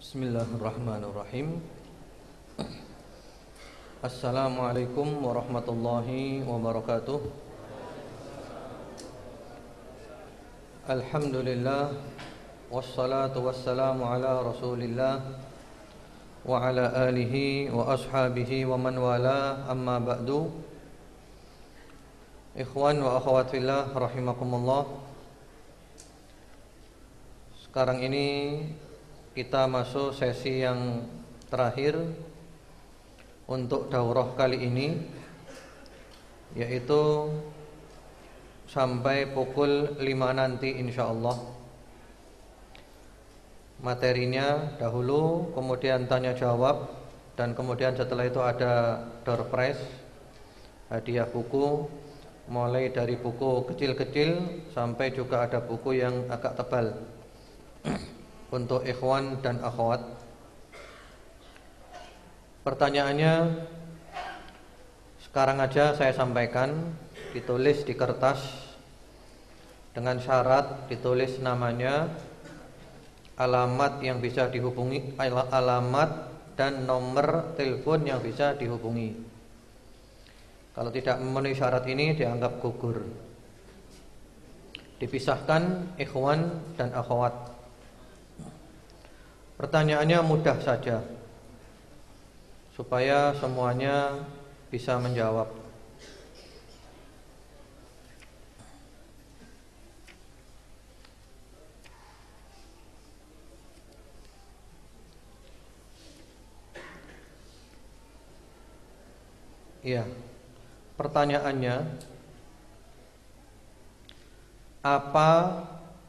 Bismillahirrahmanirrahim. Assalamualaikum warahmatullahi wabarakatuh. Alhamdulillah, wassalatu wassalamu ala rasulillah wa ala alihi wa ashabihi wa man wala, amma ba'du. Ikhwan wa akhwat fillah rahimakumullah. Sekarang ini kita masuk sesi yang terakhir untuk daurah kali ini, yaitu sampai pukul 5 nanti insyaallah. Materinya dahulu, kemudian tanya jawab, dan kemudian setelah itu ada door prize, hadiah buku, mulai dari buku kecil-kecil sampai juga ada buku yang agak tebal untuk ikhwan dan akhwat. Pertanyaannya sekarang aja saya sampaikan, ditulis di kertas dengan syarat ditulis namanya, alamat yang bisa dihubungi, alamat dan nomor telepon yang bisa dihubungi. Kalau tidak memenuhi syarat ini dianggap gugur. Dipisahkan ikhwan dan akhwat. Pertanyaannya mudah saja, supaya semuanya bisa menjawab. Iya. Pertanyaannya, apa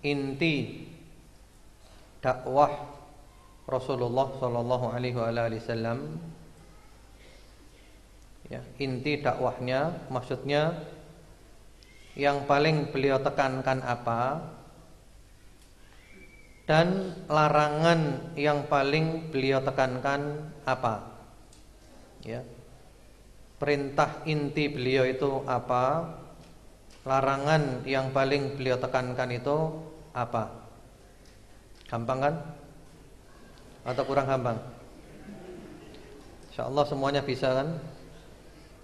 inti dakwah Rasulullah sallallahu alaihi wasallam? Ya, inti dakwahnya, maksudnya yang paling beliau tekankan apa, dan larangan yang paling beliau tekankan apa. Ya. Perintah inti beliau itu apa, larangan yang paling beliau tekankan itu apa? Gampang kan? Atau kurang gampang? InsyaAllah semuanya bisa kan?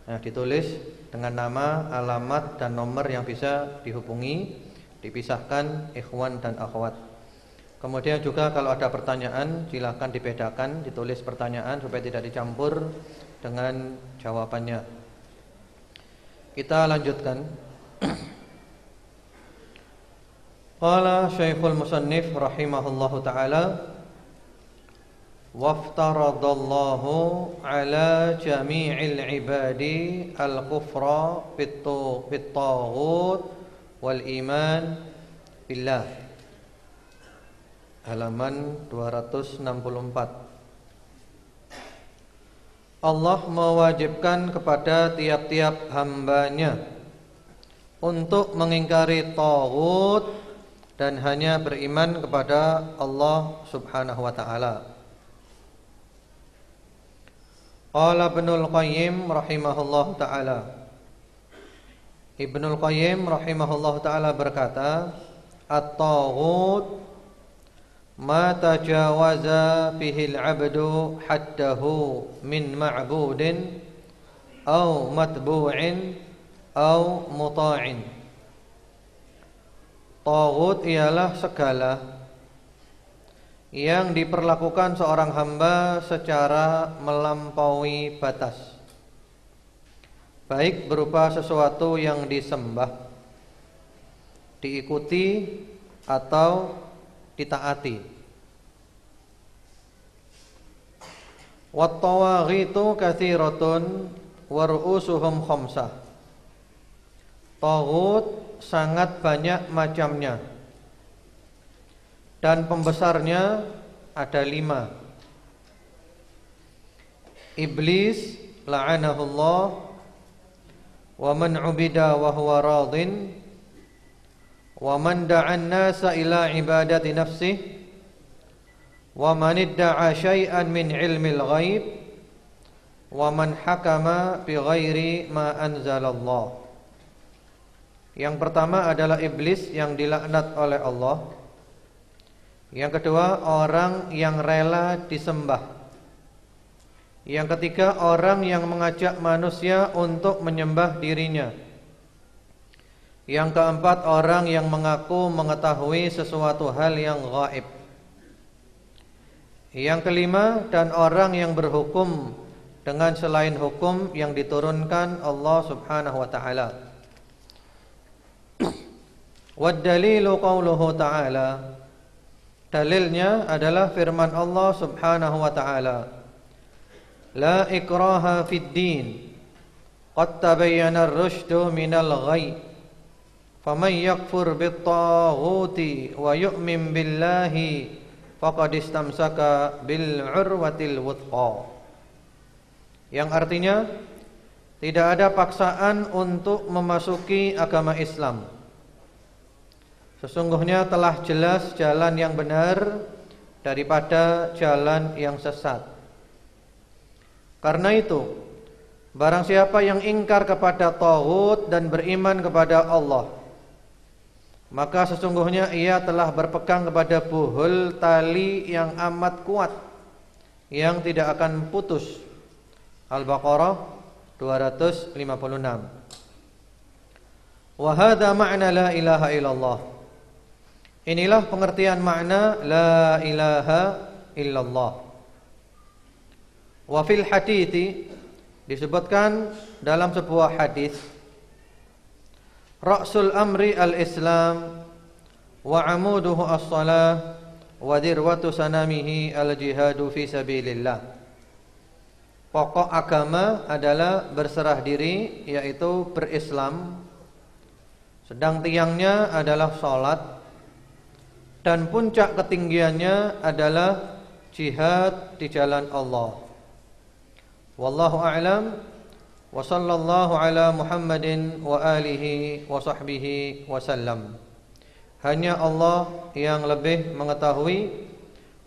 Nah, ditulis dengan nama, alamat, dan nomor yang bisa dihubungi. Dipisahkan ikhwan dan akhwat. Kemudian juga kalau ada pertanyaan, silakan dibedakan, ditulis pertanyaan supaya tidak dicampur dengan jawabannya. Kita lanjutkan. Qala Syekhul Musannif rahimahullahu ta'ala, waftaradallahu ala jami'il ibadi al-kufra fit-taghut wal iman billah. Halaman 264. Allah mewajibkan kepada tiap-tiap hambanya untuk mengingkari taghut dan hanya beriman kepada Allah Subhanahu wa ta'ala. Qala Ibnul Qayyim rahimahullah ta'ala, Ibnul Qayyim rahimahullah ta'ala berkata, at-taghut ma tajawaza fihi al-'abdu haddahu min ma'budin aw matbu'in aw muta'in. Taghut ialah segala yang diperlakukan seorang hamba secara melampaui batas, baik berupa sesuatu yang disembah, diikuti atau ditaati. Wat-tawaghitu katsiratun wa ru'usuhum khamsah. Taghut sangat banyak macamnya, dan pembesarnya ada 5. Iblis la'anahullah wa man 'ubida wa huwa radin, wa man da'an nasa ila ibadati nafsih, wa man idda'a syai'an min ilmil ghaib, wa man hakama bi ghairi ma anzalallah. Yang pertama adalah iblis yang dilaknat oleh Allah, Yang kedua, orang yang rela disembah. Yang ketiga, orang yang mengajak manusia untuk menyembah dirinya. Yang keempat, orang yang mengaku mengetahui sesuatu hal yang gaib. Yang kelima, dan orang yang berhukum dengan selain hukum yang diturunkan Allah Subhanahu wa taala. Wad dalilu qauluhu ta'ala. Dalilnya adalah firman Allah Subhanahu wa taala. La ikraha fid din. Qad tabayyana ar-rusydu minal ghayy. Faman yakfur bit-taghuti wa yu'min billahi faqad istamsaka bil 'urwatil wuthqa. Yang artinya tidak ada paksaan untuk memasuki agama Islam. Sesungguhnya telah jelas jalan yang benar daripada jalan yang sesat. Karena itu, barang siapa yang ingkar kepada taghut dan beriman kepada Allah, maka sesungguhnya ia telah berpegang kepada buhul tali yang amat kuat, yang tidak akan putus. Al-Baqarah 256. Wa hadza ma'na la ilaha illallah. Inilah pengertian makna la ilaha illallah. Wa fil hadithi, disebutkan dalam sebuah hadis, Ra'sul amri al-Islam wa amuduhu as-salah wa dirwatu sanamihi al-jihadu fi sabilillah. Pokok agama adalah berserah diri, yaitu berislam. Sedang tiangnya adalah salat, dan puncak ketinggiannya adalah jihad di jalan Allah. Wallahu a'lam. Wa sallallahu ala Muhammadin wa alihi wa sahbihi wa sallam. Hanya Allah yang lebih mengetahui.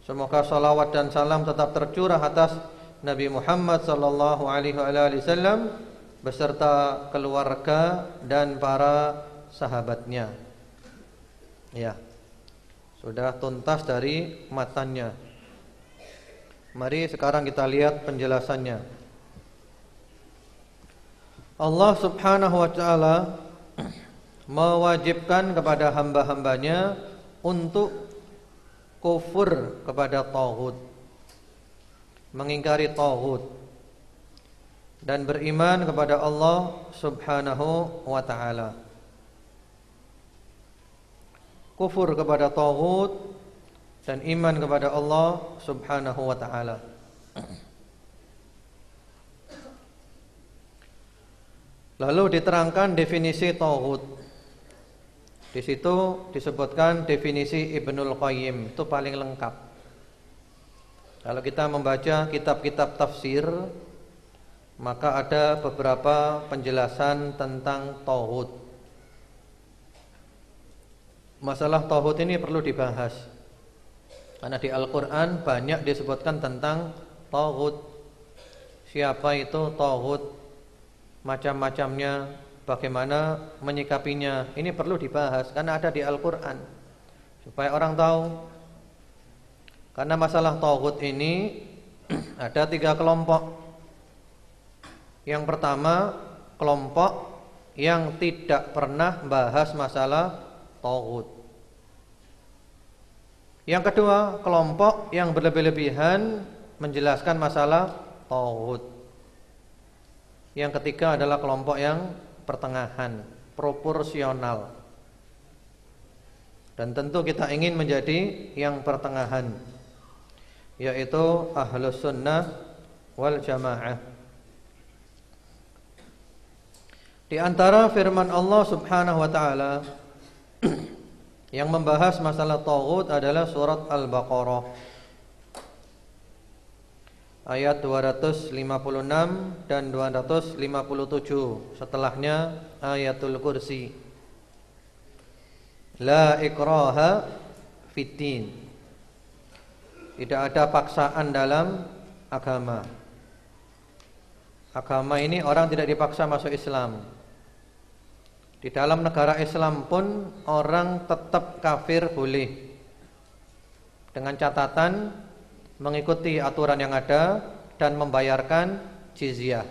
Semoga salawat dan salam tetap tercurah atas Nabi Muhammad sallallahu alaihi wasallam beserta keluarga dan para sahabatnya. Ya. Sudah tuntas dari matanya. Mari sekarang kita lihat penjelasannya. Allah Subhanahu wa ta'ala mewajibkan kepada hamba-hambanya untuk kufur kepada taghut, mengingkari taghut, dan beriman kepada Allah Subhanahu wa ta'ala. Kufur kepada taghut dan iman kepada Allah Subhanahu wa ta'ala. Lalu diterangkan definisi taghut. Di situ disebutkan definisi Ibnul Qayyim, itu paling lengkap. Kalau kita membaca kitab-kitab tafsir, maka ada beberapa penjelasan tentang taghut. Masalah taghut ini perlu dibahas, karena di Al-Quran banyak disebutkan tentang taghut. Siapa itu taghut, macam-macamnya, bagaimana menyikapinya. Ini perlu dibahas karena ada di Al-Quran, supaya orang tahu. Karena masalah taghut ini ada 3 kelompok. Yang pertama, kelompok yang tidak pernah bahas masalah taghut. Yang kedua, kelompok yang berlebih-lebihan menjelaskan masalah taghut. Yang ketiga adalah kelompok yang pertengahan, proporsional. Dan tentu kita ingin menjadi yang pertengahan, yaitu ahlus sunnah wal jamaah. Di antara firman Allah Subhanahu wa ta'ala yang membahas masalah taghut adalah surat Al-Baqarah ayat 256 dan 257. Setelahnya ayatul kursi. La ikraha fiddin. Tidak ada paksaan dalam agama. Agama ini orang tidak dipaksa masuk Islam. Di dalam negara Islam pun orang tetap kafir boleh. dengan catatan mengikuti aturan yang ada dan membayarkan jizyah,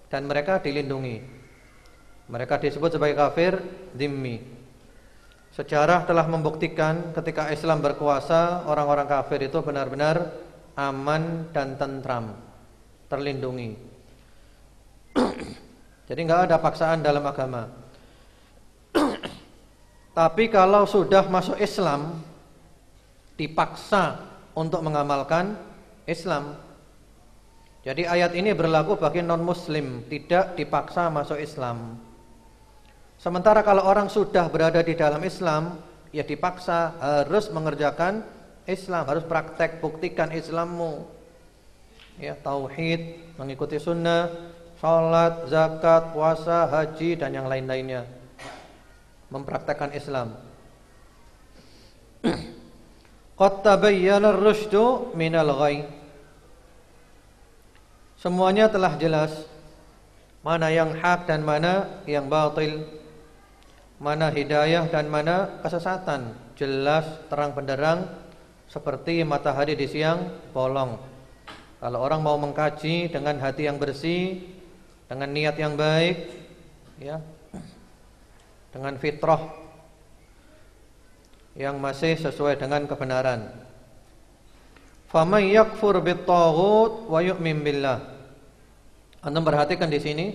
dan mereka dilindungi. Mereka disebut sebagai kafir dhimmi. Sejarah telah membuktikan ketika Islam berkuasa, orang-orang kafir itu benar-benar aman dan tentram, terlindungi. Jadi enggak ada paksaan dalam agama. Tapi kalau sudah masuk Islam, dipaksa untuk mengamalkan Islam. Jadi ayat ini berlaku bagi non-muslim, tidak dipaksa masuk Islam. Sementara kalau orang sudah berada di dalam Islam, ya dipaksa harus mengerjakan Islam, harus praktek, buktikan Islammu. Ya, tauhid, mengikuti sunnah, salat, zakat, puasa, haji dan yang lain-lainnya. Mempraktekkan Islam. Qad tabayyana ar-rusydu minal ghayy. Semuanya telah jelas mana yang hak dan mana yang batil, mana hidayah dan mana kesesatan. Jelas terang benderang seperti matahari di siang bolong. Kalau orang mau mengkaji dengan hati yang bersih, dengan niat yang baik, ya, dengan fitrah yang masih sesuai dengan kebenaran. Faman yakfur bit-taghut wa yu'min billah. Anda perhatikan di sini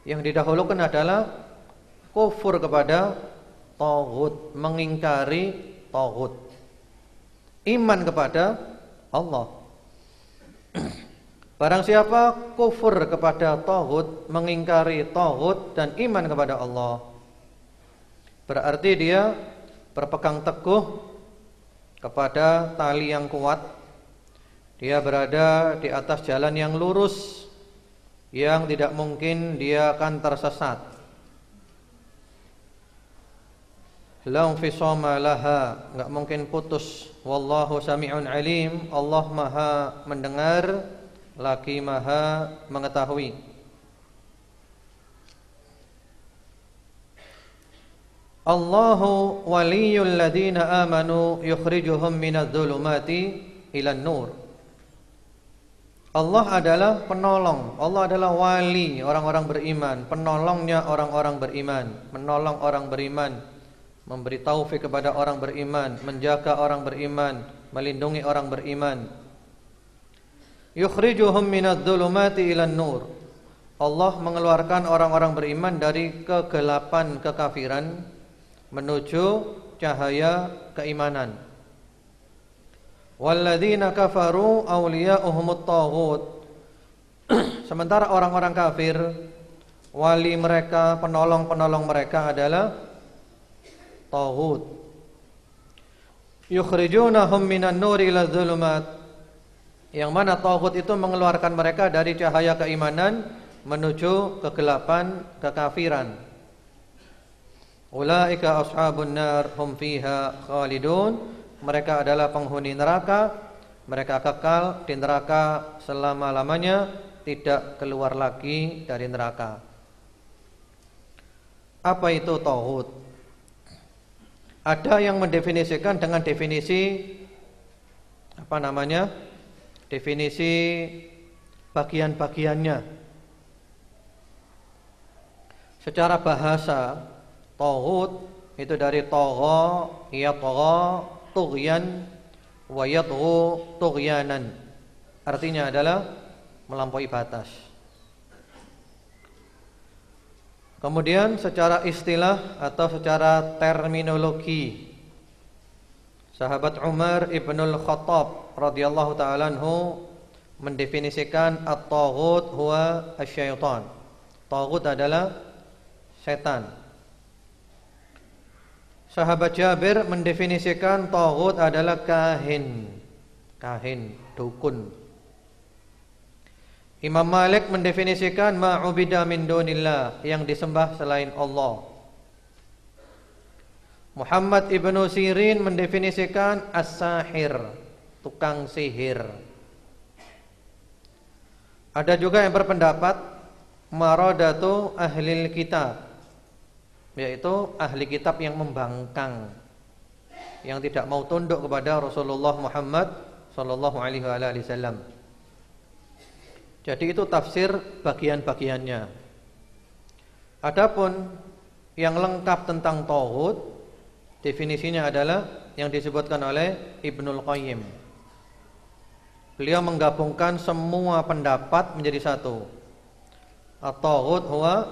yang didahulukan adalah kufur kepada taghut, mengingkari taghut. Iman kepada Allah. Barang siapa kufur kepada taghut, mengingkari taghut dan iman kepada Allah, berarti dia berpegang teguh kepada tali yang kuat. Dia berada di atas jalan yang lurus, yang tidak mungkin dia akan tersesat. La infisama laha, enggak mungkin putus. Wallahu sami'un alim, Allah Maha mendengar lagi Maha mengetahui. Allahu waliyul ladina amanu yukhrijuhum minadh-dhulumati ilan nur. Allah adalah penolong, Allah adalah wali orang-orang beriman, penolongnya orang-orang beriman, menolong orang beriman, memberi taufik kepada orang beriman, menjaga orang beriman, melindungi orang beriman. Yukhrijuhum minadh-dhulumati ilan nur. Allah mengeluarkan orang-orang beriman dari kegelapan kekafiran menuju cahaya keimanan. Walladzina kafaru awliya'uhumut taghut. Sementara orang-orang kafir, wali mereka, penolong-penolong mereka adalah taghut. Yukhrijunahum minan nuri ila dhulumat. Yang mana taghut itu mengeluarkan mereka dari cahaya keimanan menuju kegelapan kekafiran. Ulaika ashabun nar hum fiha khalidun. Mereka adalah penghuni neraka, mereka kekal di neraka selama-lamanya, tidak keluar lagi dari neraka. Apa itu taghut? Ada yang mendefinisikan dengan definisi definisi bagian-bagiannya. Secara bahasa, taghut itu dari tagha, yatgha, tughyan, wa yatghu tughyanan. Artinya adalah melampaui batas. Kemudian secara istilah atau secara terminologi, sahabat Umar ibnul Khattab radhiyallahu ta'ala anhu mendefinisikan at-taghut huwa asyaitan. Taghut adalah setan. Sahabat Jabir mendefinisikan taghut adalah kahin, dukun. Imam Malik mendefinisikan ma'ubida min dunillah, yang disembah selain Allah. Muhammad ibnu Sirin mendefinisikan as-sahir, tukang sihir. Ada juga yang berpendapat maradatu ahlil kitab, yaitu ahli kitab yang membangkang. yang tidak mau tunduk kepada Rasulullah Muhammad sallallahu alaihi wasallam. Jadi itu tafsir bagian-bagiannya. Adapun yang lengkap tentang tauhid, definisinya adalah yang disebutkan oleh Ibnul Qayyim. Beliau menggabungkan semua pendapat menjadi satu. At-tauhid huwa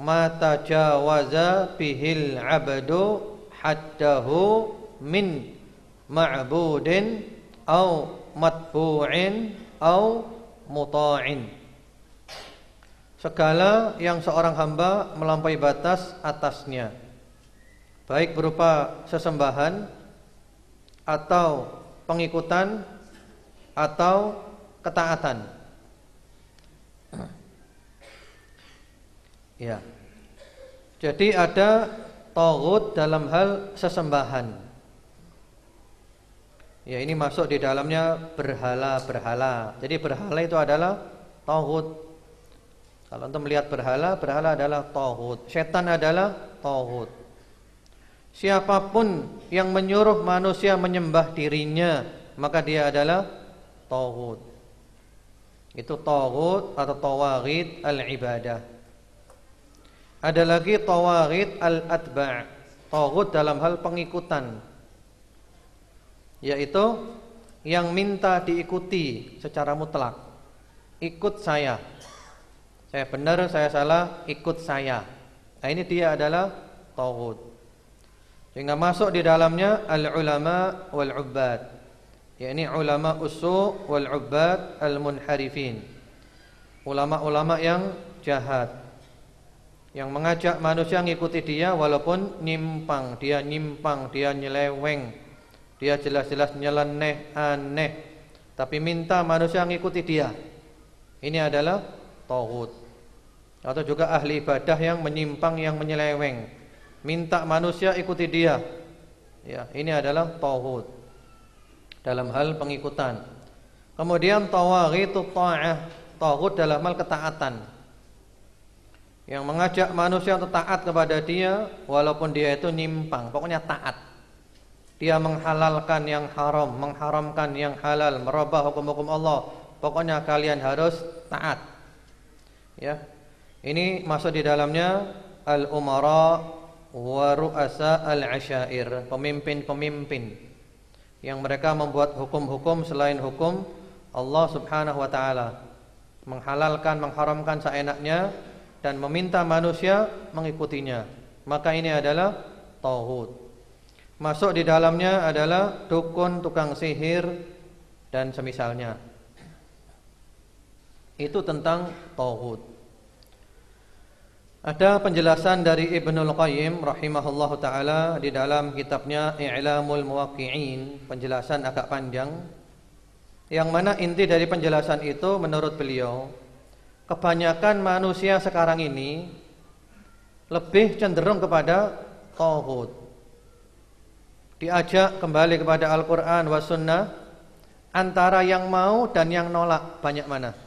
ma tajawaza bihil 'abdu haddahu min ma'budin au matbu'in au muta'in. Segala yang seorang hamba melampaui batas atasnya, baik berupa sesembahan atau pengikutan atau ketaatan. Ya. Jadi ada tauhid dalam hal sesembahan. Ya, ini masuk di dalamnya berhala-berhala. Jadi berhala itu adalah tauhid. Kalau antum melihat berhala, berhala adalah tauhid. Setan adalah tauhid. Siapapun yang menyuruh manusia menyembah dirinya, maka dia adalah tauhid. Itu tauhid atau tawaghit al-ibadah. Ada lagi tawaghit al-atba', tauhid dalam hal pengikutan, yaitu yang minta diikuti secara mutlak. Ikut saya benar, saya salah, ikut saya. Nah, ini dia adalah tauhid. Sehingga masuk di dalamnya al-ulama wal-ubbad, yakni ulama usu' wal-ubbad al-munharifin. Ulama-ulama yang jahat, yang mengajak manusia mengikuti dia walaupun nyimpang, dia nyeleweng, dia jelas-jelas nyeleneh, aneh, tapi minta manusia mengikuti dia. Ini adalah tauhid. Atau juga ahli ibadah yang menyimpang, yang menyeleweng, minta manusia ikuti dia. Ya, ini adalah tauhid dalam hal pengikutan. Kemudian tawaghitut ta'ah, tauhid dalam hal ketaatan, yang mengajak manusia untuk taat kepada dia walaupun dia itu nyimpang, pokoknya taat. Dia menghalalkan yang haram, mengharamkan yang halal, merubah hukum-hukum Allah. Pokoknya kalian harus taat. Ya. Ini masuk di dalamnya al-umara wa ru'asa al-asyair, pemimpin-pemimpin yang mereka membuat hukum-hukum selain hukum Allah Subhanahu wa taala, menghalalkan, mengharamkan seenaknya dan meminta manusia mengikutinya. Maka ini adalah tauhid. Masuk di dalamnya adalah dukun, tukang sihir dan semisalnya. Itu tentang tauhid. Ada penjelasan dari Ibnul Qayyim rahimahullahu taala di dalam kitabnya I'lamul Muwaqqi'in, penjelasan agak panjang, yang mana inti dari penjelasan itu menurut beliau, kebanyakan manusia sekarang ini lebih cenderung kepada tauhid. Diajak kembali kepada Al-Qur'an wa sunnah, antara yang mau dan yang nolak banyak mana?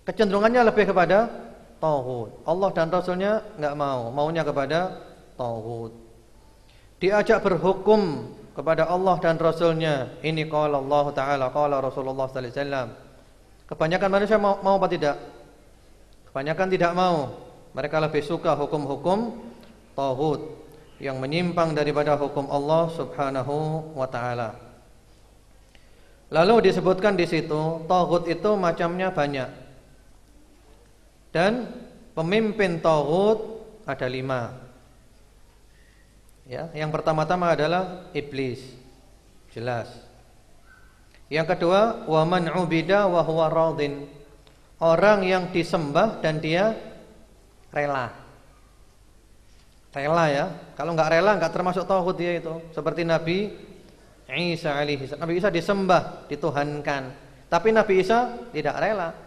Kecenderungannya lebih kepada tauhid. Allah dan Rasulnya enggak mau, maunya kepada tauhid. Diajak berhukum kepada Allah dan Rasulnya, ini qala Allah Ta'ala, qala Rasulullah sallallahu alaihi wasallam. Kebanyakan manusia mau apa tidak? Kebanyakan tidak mau. Mereka lebih suka hukum-hukum tauhid yang menyimpang daripada hukum Allah Subhanahu wa taala. Lalu disebutkan di situ tauhid itu macamnya banyak. Dan pemimpin tauhid ada 5. Ya, yang pertama-tama adalah iblis. Jelas. Yang kedua, wa man ubida wa huwa radin. Orang yang disembah dan dia rela. Rela ya. Kalau enggak rela enggak termasuk tauhid dia itu. Seperti Nabi Isa alaihi salam. Nabi Isa disembah, dituhankan. Tapi Nabi Isa tidak rela.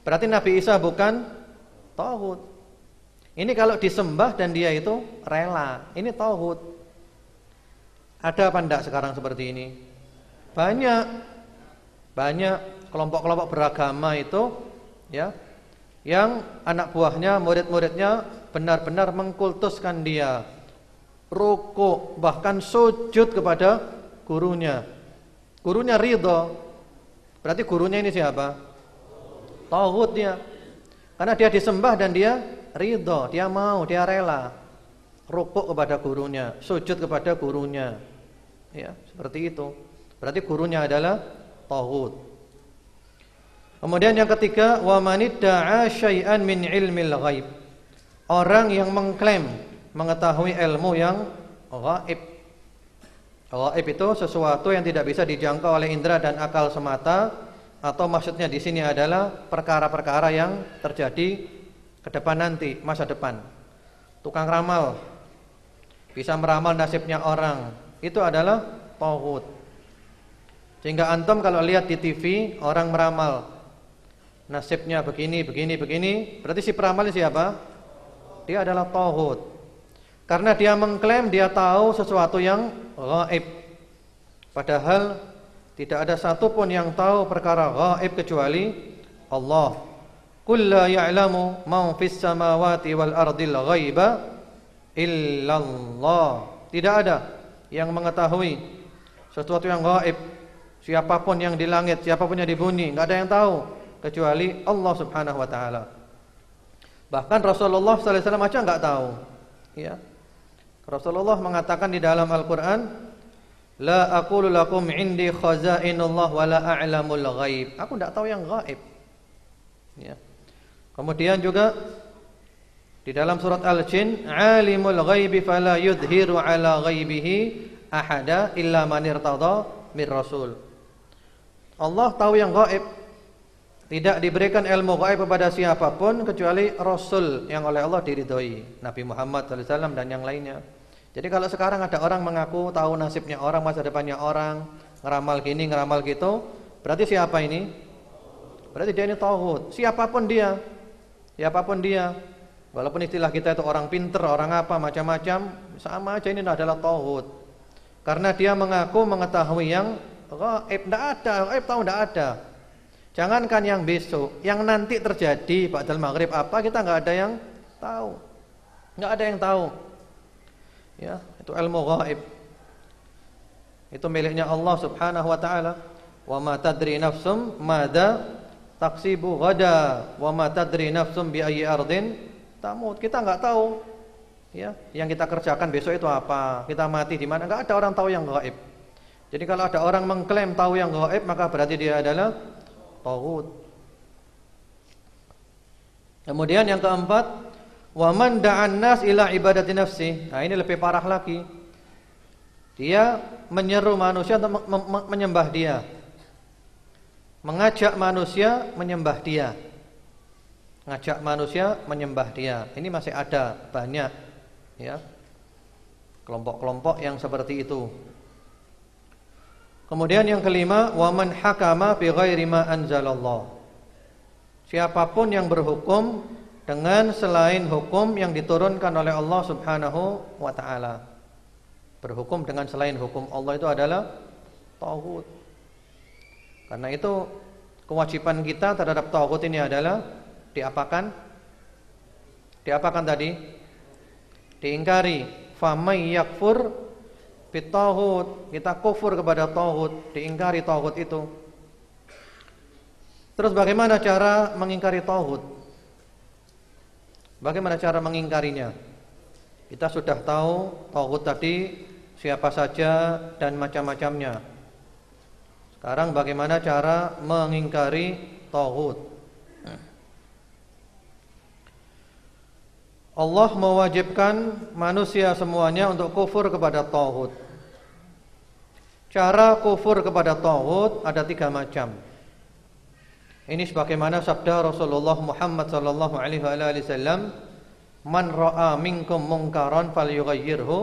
Berarti Nabi Isa bukan tauhid. Ini kalau disembah dan dia itu rela, ini tauhid. Ada apa enggak sekarang seperti ini? Banyak kelompok-kelompok beragama itu, ya, yang anak buahnya, murid-muridnya benar-benar mengkultuskan dia, rukuk, bahkan sujud kepada gurunya. Gurunya ridho. Berarti gurunya ini siapa? Tauhid dia. Karena dia disembah dan dia ridho, dia mau, dia rela. Rukuk kepada gurunya, sujud kepada gurunya. Ya, seperti itu. Berarti gurunya adalah tauhid. Kemudian yang ketiga, wa manidda'a syai'an min ilmil ghaib. Orang yang mengklaim mengetahui ilmu yang ghaib. Ghaib itu sesuatu yang tidak bisa dijangkau oleh indera dan akal semata, atau maksudnya di sini adalah perkara-perkara yang terjadi ke depan nanti, masa depan. Tukang ramal bisa meramal nasibnya orang, itu adalah tauhid. Sehingga antum kalau lihat di TV orang meramal nasibnya begini, berarti si peramal siapa? Dia adalah tauhid. Karena dia mengklaim dia tahu sesuatu yang gaib. Padahal tidak ada satupun yang tahu perkara gaib kecuali Allah. Qul la ya'lamu man fis samawati wal ardil ghaiba illallah. Tidak ada yang mengetahui sesuatu yang gaib. Siapapun yang di langit, siapapun yang di bumi, enggak ada yang tahu kecuali Allah Subhanahu wa taala. Bahkan Rasulullah sallallahu alaihi wasallam aja enggak tahu. Ya. Rasulullah mengatakan di dalam Al-Qur'an, la aqulu lakum indi khazainullah wa la a'lamul ghaib. Aku enggak tahu yang gaib. Ya. Kemudian juga di dalam surat Al-Jin, alimul ghaibi fala yudhiru ala ghaibihi ahada illa man irtada mir rasul. Allah tahu yang gaib. Tidak diberikan ilmu gaib kepada siapapun kecuali Rasul yang oleh Allah diridhoi, Nabi Muhammad SAW dan yang lainnya. Jadi kalau sekarang ada orang mengaku tahu nasibnya orang, masa depannya orang, ngeramal gini, ngeramal gitu, berarti siapa ini? Berarti dia ini tauhid. Siapapun dia, walaupun istilah kita itu orang pinter, orang apa, macam-macam, sama aja ini adalah tauhid. Karena dia mengaku mengetahui yang gaib. Tidak ada, gaib tahu tidak ada. Jangankan yang besok, yang nanti terjadi ba'dal maghrib apa, kita nggak ada yang tahu. Nggak ada yang tahu. Ya, itu ilmu gaib. Itu miliknya Allah Subhanahu wa taala. Wa ma tadri nafsum madza taksibu ghada wa ma tadri nafsum bi ayyi ardin tamut. Kita nggak tahu. Ya, yang kita kerjakan besok itu apa? Kita mati di mana? Nggak ada orang tahu yang gaib. Jadi kalau ada orang mengklaim tahu yang gaib, maka berarti dia adalah tauhid. Kemudian yang keempat, wa man da'an nas ila ibadati nafsi. Nah, ini lebih parah lagi. Dia menyeru manusia untuk menyembah dia. Mengajak manusia menyembah dia. Ngajak manusia menyembah dia. Ini masih ada banyak, ya. Kelompok-kelompok yang seperti itu. Kemudian yang kelima, wa man hakama bi ghairi ma anzalallah. Siapapun yang berhukum dengan selain hukum yang diturunkan oleh Allah Subhanahu wa taala. Berhukum dengan selain hukum Allah itu adalah tauhid. Karena itu kewajiban kita terhadap tauhid ini adalah diapakan? Diapakan tadi? Diingkari. Famay yakfur bitauhid, kita kufur kepada tauhid, diingkari tauhid itu. Terus bagaimana cara mengingkari tauhid? Bagaimana cara mengingkarinya? Kita sudah tahu tauhid tadi siapa saja dan macam-macamnya. Sekarang bagaimana cara mengingkari tauhid? Allah mewajibkan manusia semuanya untuk kufur kepada tauhid. Cara kufur kepada tauhid ada 3 macam. Ini sebagaimana sabda Rasulullah Muhammad sallallahu alaihi wasallam, "Man ra'a minkum munkaran falyughayyirhu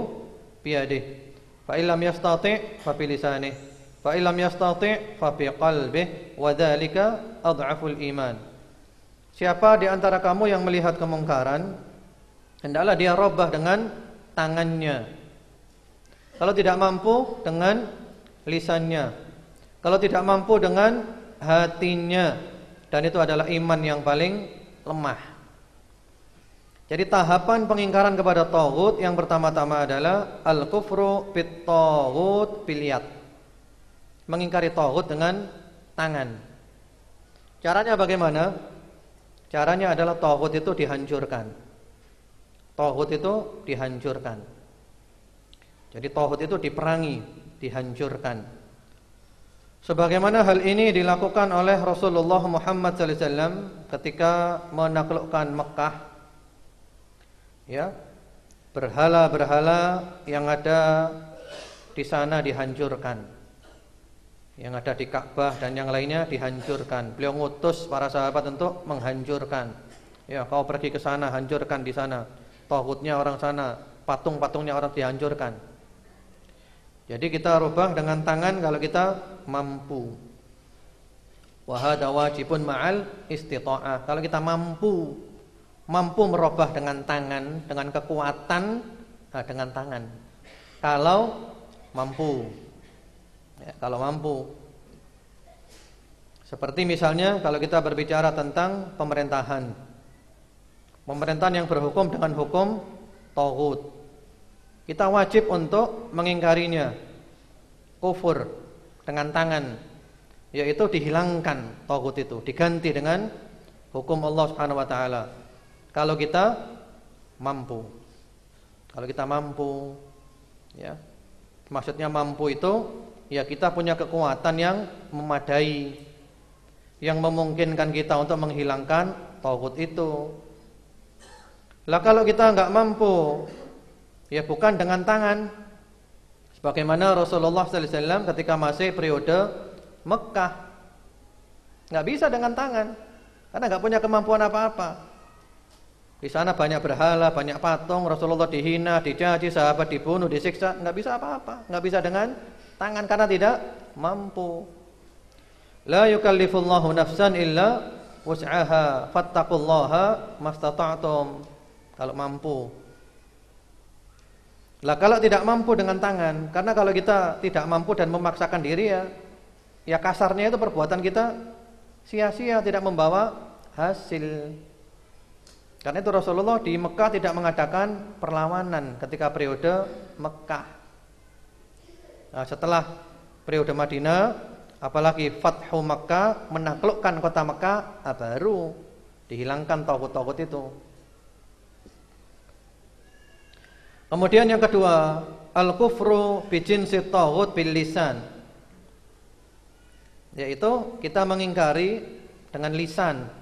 biyadihi, fa illam yastati' fa bi lisanihi, fa illam yastati' fa bi qalbihi, wa dzalika adhaful iman." Siapa di antara kamu yang melihat kemungkaran, hendaklah dia robah dengan tangannya. Kalau tidak mampu dengan lisannya. Kalau tidak mampu dengan hatinya. Dan itu adalah iman yang paling lemah. Jadi tahapan pengingkaran kepada taghut yang pertama-tama adalah al-kufru bit taghut bil yad. Mengingkari taghut dengan tangan. Caranya bagaimana? Caranya adalah taghut itu dihancurkan. Taghut itu dihancurkan. Jadi taghut itu diperangi, dihancurkan. Sebagaimana hal ini dilakukan oleh Rasulullah Muhammad SAW ketika menaklukkan Mekah. Ya, berhala-berhala yang ada di sana dihancurkan, yang ada di Ka'bah dan yang lainnya dihancurkan. Beliau ngutus para sahabat untuk menghancurkan. Ya, kau pergi ke sana, hancurkan di sana. Taghutnya orang sana, patung-patungnya orang dihancurkan. Jadi kita rubah dengan tangan kalau kita mampu. Wa hadza wajibun ma'al istita'ah. Kalau kita mampu merubah dengan tangan, dengan kekuatan, dengan tangan. Kalau mampu, ya, kalau mampu. Seperti misalnya kalau kita berbicara tentang pemerintahan yang berhukum dengan hukum taghut, kita wajib untuk mengingkarinya, kufur dengan tangan, yaitu dihilangkan taghut itu, diganti dengan hukum Allah Subhanahu wa taala. Kalau kita mampu. Kalau kita mampu, ya. Maksudnya mampu itu ya kita punya kekuatan yang memadai, yang memungkinkan kita untuk menghilangkan taghut itu. Lah kalau kita enggak mampu, ya bukan dengan tangan. Sebagaimana Rasulullah sallallahu alaihi wasallam ketika masih periode Mekah, enggak bisa dengan tangan karena enggak punya kemampuan apa-apa. Di sana banyak berhala, banyak patung, Rasulullah dihina, dicaci, sahabat dibunuh, disiksa, enggak bisa apa-apa, enggak bisa dengan tangan karena tidak mampu. La yukallifullahu nafsan illa wus'aha, fattaqullaha mastata'tum. Kalau mampu. Lah kalau tidak mampu dengan tangan, karena kalau kita tidak mampu dan memaksakan diri ya kasarnya itu perbuatan kita sia-sia, tidak membawa hasil. Karena itu Rasulullah di Mekah tidak mengadakan perlawanan ketika periode Mekah. Nah, setelah periode Madinah, apalagi Fathu Mekah, menaklukkan kota Mekah, baru dihilangkan taghut-taghut itu. Kemudian yang kedua, al-kufru bi jinsi taghut bil lisan. Yaitu kita mengingkari dengan lisan.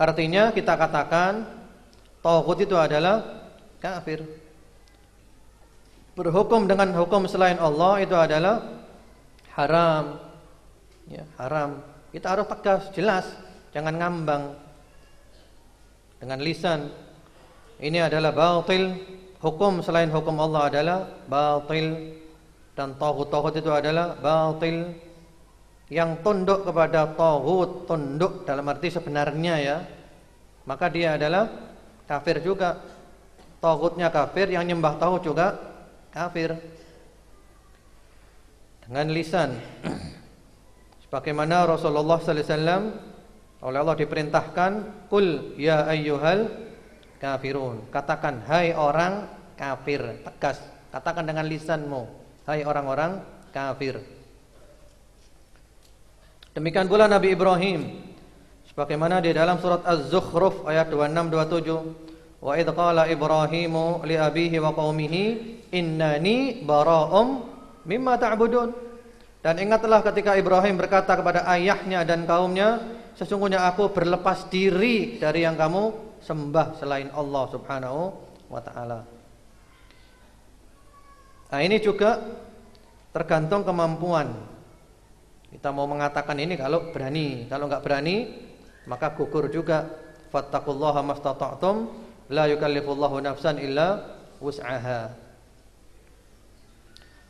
Artinya kita katakan taghut itu adalah kafir. Berhukum dengan hukum selain Allah itu adalah haram. Ya, haram. Kita harus tegas, jelas, jangan ngambang. Dengan lisan. Ini adalah batil. Hukum selain hukum Allah adalah batil. Dan taghut-taghut itu adalah batil. Yang tunduk kepada taghut, tunduk dalam arti sebenarnya ya, maka dia adalah kafir juga. Taghutnya kafir, yang nyembah taghut juga kafir. Dengan lisan. Sebagaimana Rasulullah sallallahu alaihi wasallam oleh Allah diperintahkan, "Qul ya ayyuhal kafirun." Katakan hai orang kafir, tegas. Katakan dengan lisanmu, hai orang-orang kafir. Demikian pula Nabi Ibrahim, sebagaimana di dalam surat Az-Zukhruf ayat 26-27, wa idz qala Ibrahimu li abihi wa qaumihi innani bara'um mimma ta'budun. Dan ingatlah ketika Ibrahim berkata kepada ayahnya dan kaumnya, sesungguhnya aku berlepas diri dari yang kamu sembah selain Allah Subhanahu wa taala. Nah, ini juga tergantung kemampuan. Kita mau mengatakan ini kalau berani, kalau enggak berani maka gugur juga. Fattaqullaha mastata'tum, la yukallifullahu nafsan illa wus'aha.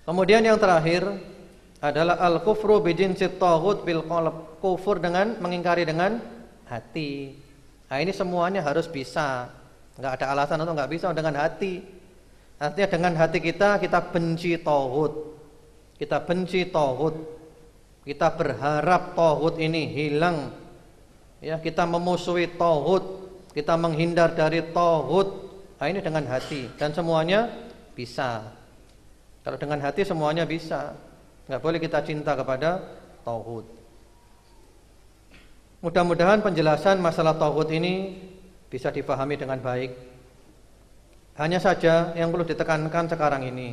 Kemudian yang terakhir adalah al-kufru bi jinsit taghut bil qalb, kufur dengan mengingkari dengan hati. Nah, ini semuanya harus bisa. Enggak ada alasan untuk enggak bisa dengan hati. Artinya dengan hati kita benci taghut. Kita benci taghut. Kita berharap taghut ini hilang. Ya, kita memusuhi taghut, kita menghindar dari taghut. Nah, ini dengan hati dan semuanya bisa. Kalau dengan hati semuanya bisa. Enggak boleh kita cinta kepada taghut. Mudah-mudahan penjelasan masalah taghut ini bisa dipahami dengan baik. Hanya saja yang perlu ditekankan sekarang ini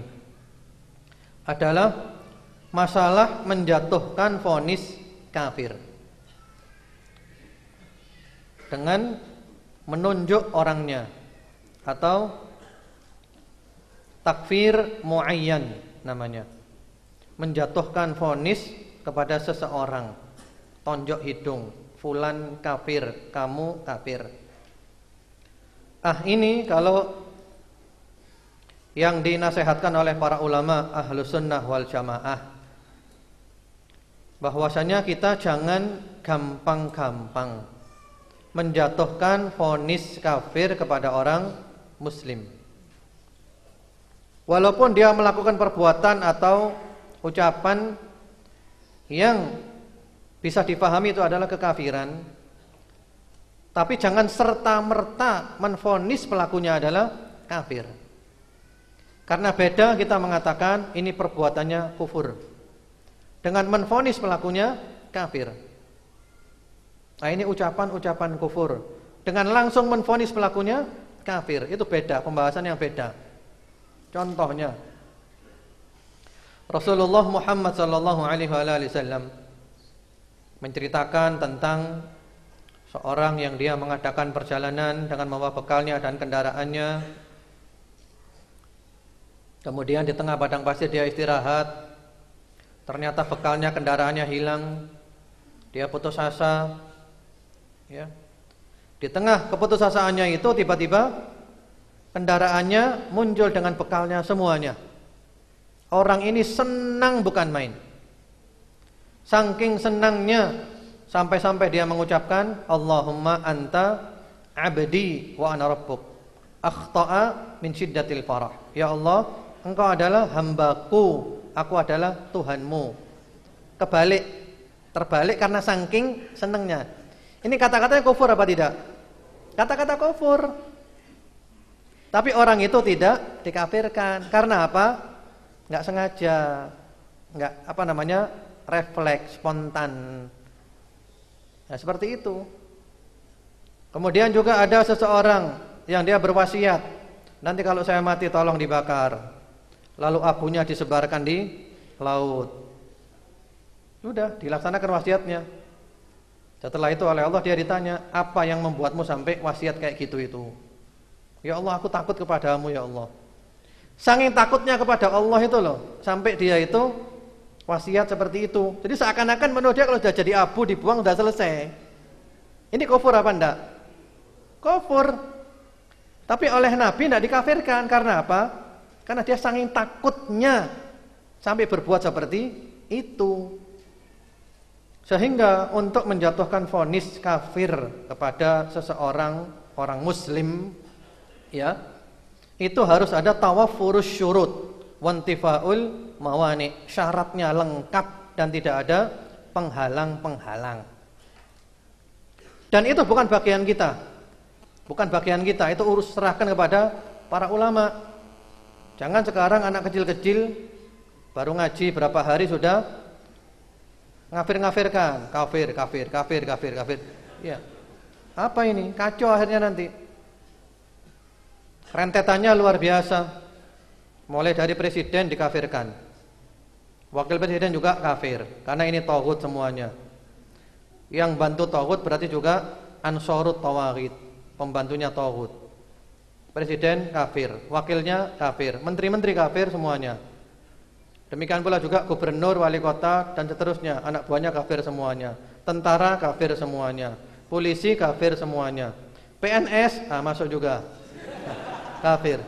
adalah masalah menjatuhkan vonis kafir dengan menunjuk orangnya atau takfir muayyan namanya. Menjatuhkan vonis kepada seseorang, tonjok hidung, fulan kafir, kamu kafir. Ini kalau yang dinasihatkan oleh para ulama Ahlus Sunnah wal Jamaah, bahwasanya kita jangan gampang-gampang menjatuhkan vonis kafir kepada orang muslim. Walaupun dia melakukan perbuatan atau ucapan yang bisa dipahami itu adalah kekafiran, tapi jangan serta-merta menvonis pelakunya adalah kafir. Karena beda kita mengatakan ini perbuatannya kufur dengan menvonis pelakunya kafir. Nah, ini ucapan-ucapan kufur dengan langsung menvonis pelakunya kafir, itu beda, pembahasan yang beda. Contohnya Rasulullah Muhammad sallallahu alaihi wasallam menceritakan tentang seorang yang dia mengadakan perjalanan dengan membawa bekalnya dan kendaraannya. Kemudian di tengah padang pasir dia istirahat. Ternyata bekalnya, kendaraannya hilang. Dia putus asa. Ya. Di tengah keputusasaannya itu tiba-tiba kendaraannya muncul dengan bekalnya semuanya. Orang ini senang bukan main. Saking senangnya sampai-sampai dia mengucapkan Allahumma anta abdi wa ana rabbuk akhta'a min syiddatil farah. Ya Allah, Engkau adalah hambaku, aku adalah Tuhanmu. Terbalik karena saking senangnya. Ini kata-katanya kufur apa tidak? Kata-kata kufur. Tapi orang itu tidak dikafirkan. Karena apa? Enggak sengaja. Enggak refleks, spontan. Nah, seperti itu. Kemudian juga ada seseorang yang dia berwasiat, nanti kalau saya mati tolong dibakar. Lalu abunya disebarkan di laut. Sudah dilaksanakan wasiatnya. Setelah itu oleh Allah dia ditanya, apa yang membuatmu sampai wasiat kayak gitu itu? Ya Allah, aku takut kepadamu ya Allah. Saking takutnya kepada Allah itu loh, sampai dia itu wasiat seperti itu. Jadi seakan-akan menurut dia kalau sudah jadi abu dibuang sudah selesai. Ini kufur apa enggak? Kufur. Tapi oleh Nabi tidak dikafirkan. Karena apa? Karena dia saking takutnya sampai berbuat seperti itu. Sehingga untuk menjatuhkan vonis kafir kepada seseorang orang muslim, ya, itu harus ada tawaffurus syurut wantifaul mawani, syaratnya lengkap dan tidak ada penghalang-penghalang. Dan itu bukan bagian kita. Bukan bagian kita, itu urus serahkan kepada para ulama. Jangan sekarang anak kecil-kecil baru ngaji berapa hari sudah ngafir-ngafirkan, kafir. Ya. Apa ini? Kacau akhirnya nanti. Rentetannya luar biasa. Mulai dari presiden dikafirkan, wakil presiden juga kafir, karena ini taghut semuanya. Yang bantu taghut berarti juga ansorut tawaghit, pembantunya taghut. Presiden kafir, wakilnya kafir, menteri-menteri kafir semuanya. Demikian pula juga gubernur, wali kota dan seterusnya, anak buahnya kafir semuanya. Tentara kafir semuanya, polisi kafir semuanya, PNS masuk juga kafir.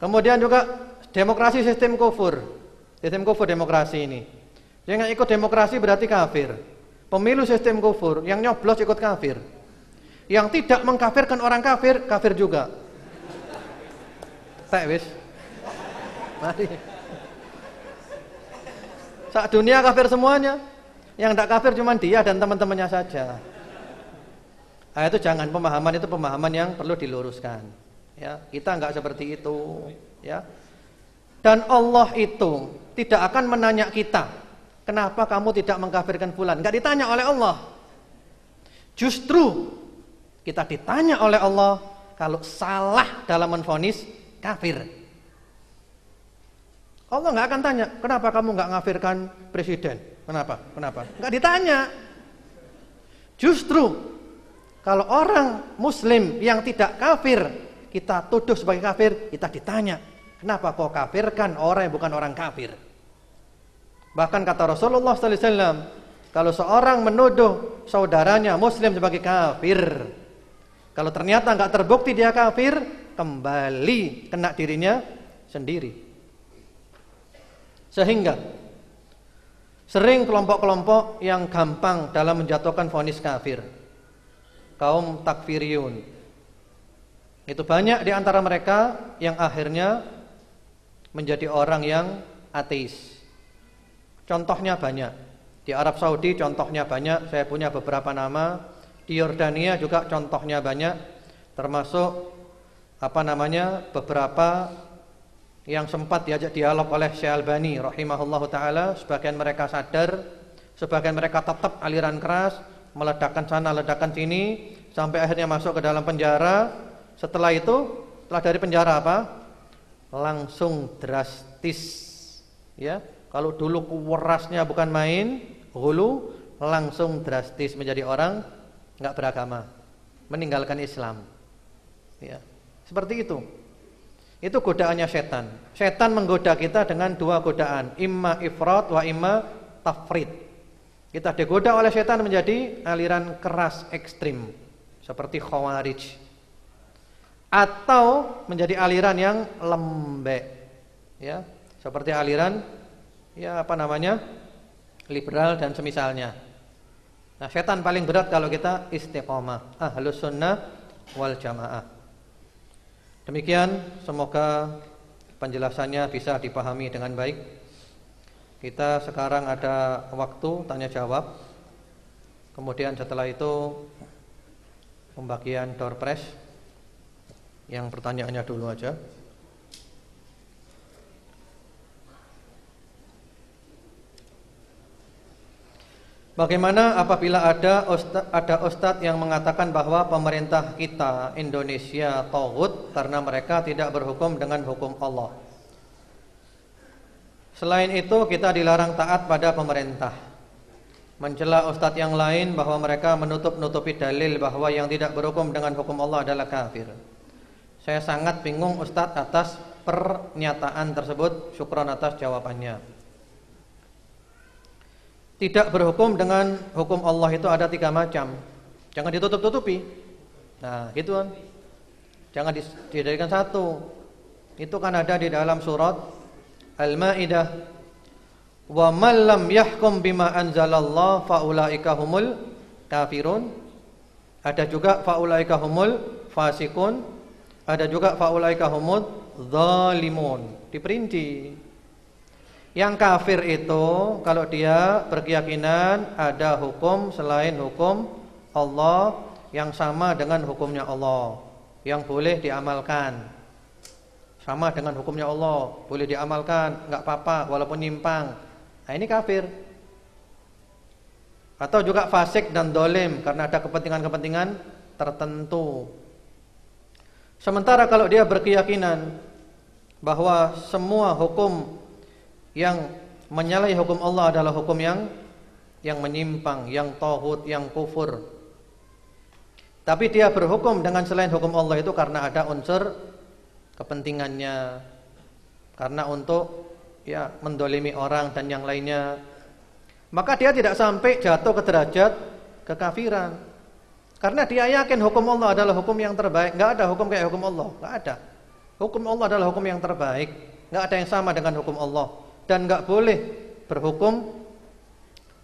Kemudian juga demokrasi sistem kufur demokrasi ini. Yang ikut demokrasi berarti kafir. Pemilu sistem kufur, yang nyoblos ikut kafir. Yang tidak mengkafirkan orang kafir, kafir juga. Tak wis. Mari. Sak dunia kafir semuanya. Yang tidak kafir cuma dia dan teman-temannya saja. Nah, itu jangan, pemahaman itu pemahaman yang perlu diluruskan. Ya, kita enggak seperti itu, ya. Dan Allah itu tidak akan menanya kita, kenapa kamu tidak mengkafirkan fulan? Enggak ditanya oleh Allah. Justru kita ditanya oleh Allah kalau salah dalam menvonis kafir. Allah enggak akan tanya, kenapa kamu enggak ngafirkan presiden? Kenapa? Enggak ditanya. Justru kalau orang muslim yang tidak kafir kita tuduh sebagai kafir, kita ditanya, kenapa kau kafirkan orang yang bukan orang kafir? Bahkan kata Rasulullah sallallahu alaihi wasallam, kalau seorang menuduh saudaranya muslim sebagai kafir, kalau ternyata enggak terbukti dia kafir, kembali kena dirinya sendiri. Sehingga sering kelompok-kelompok yang gampang dalam menjatuhkan vonis kafir, kaum takfiriyun, itu banyak di antara mereka yang akhirnya menjadi orang yang ateis. Contohnya banyak. Di Arab Saudi contohnya banyak, saya punya beberapa nama. Di Yordania juga contohnya banyak, termasuk beberapa yang sempat diajak dialog oleh Syekh Albani rahimahullahu taala. Sebagian mereka sadar, sebagian mereka tetap aliran keras, meledakkan sana, ledakan sini, sampai akhirnya masuk ke dalam penjara. Setelah itu, setelah dari penjara apa? Langsung drastis. Ya, kalau dulu kuwerasnya bukan main, hulu, langsung drastis menjadi orang enggak beragama, meninggalkan Islam. Ya, seperti itu. Itu godaannya setan. Setan menggoda kita dengan dua godaan, imma ifrat wa imma tafrid. Kita digoda oleh setan menjadi aliran keras ekstrim seperti Khawarij, atau menjadi aliran yang lembek, ya, seperti aliran liberal dan semisalnya. Nah, setan paling berat kalau kita istiqomah, ahlus sunnah wal jamaah. Demikian, semoga penjelasannya bisa dipahami dengan baik. Kita sekarang ada waktu tanya jawab. Kemudian setelah itu pembagian door prize. Yang pertanyaannya dulu aja. Bagaimana apabila ada ustadz yang mengatakan bahwa pemerintah kita Indonesia taghut karena mereka tidak berhukum dengan hukum Allah? Selain itu kita dilarang taat pada pemerintah. Mencela ustadz yang lain bahwa mereka menutup-nutupi dalil bahwa yang tidak berhukum dengan hukum Allah adalah kafir. Saya sangat bingung ustadz atas pernyataan tersebut. Syukron atas jawabannya. Tidak berhukum dengan hukum Allah itu ada 3 macam. Jangan ditutup-tutupi. Nah, gitu kan. Jangan dijadikan satu. Itu kan ada di dalam surat Al-Maidah. Wa man lam yahkum bima anzalallah faulaika humul kafirun. Ada juga faulaika humul fasikun. Ada juga faulaika humud zalimun. Diperinci. Yang kafir itu kalau dia berkeyakinan ada hukum selain hukum Allah yang sama dengan hukumnya Allah, yang boleh diamalkan. Sama dengan hukumnya Allah, boleh diamalkan, enggak apa-apa walaupun nyimpang. Nah, ini kafir. Atau juga fasik dan dolim karena ada kepentingan-kepentingan tertentu. Sementara kalau dia berkeyakinan bahwa semua hukum yang menyalahi hukum Allah adalah hukum yang menyimpang, yang tauhid, yang kufur, tapi dia berhukum dengan selain hukum Allah itu karena ada unsur kepentingannya, karena untuk mendolimi orang dan yang lainnya, maka dia tidak sampai jatuh ke derajat kekafiran, karena dia yakin hukum Allah adalah hukum yang terbaik. Enggak ada hukum kayak hukum Allah, enggak ada. Hukum Allah adalah hukum yang terbaik, enggak ada yang sama dengan hukum Allah. Dan enggak boleh berhukum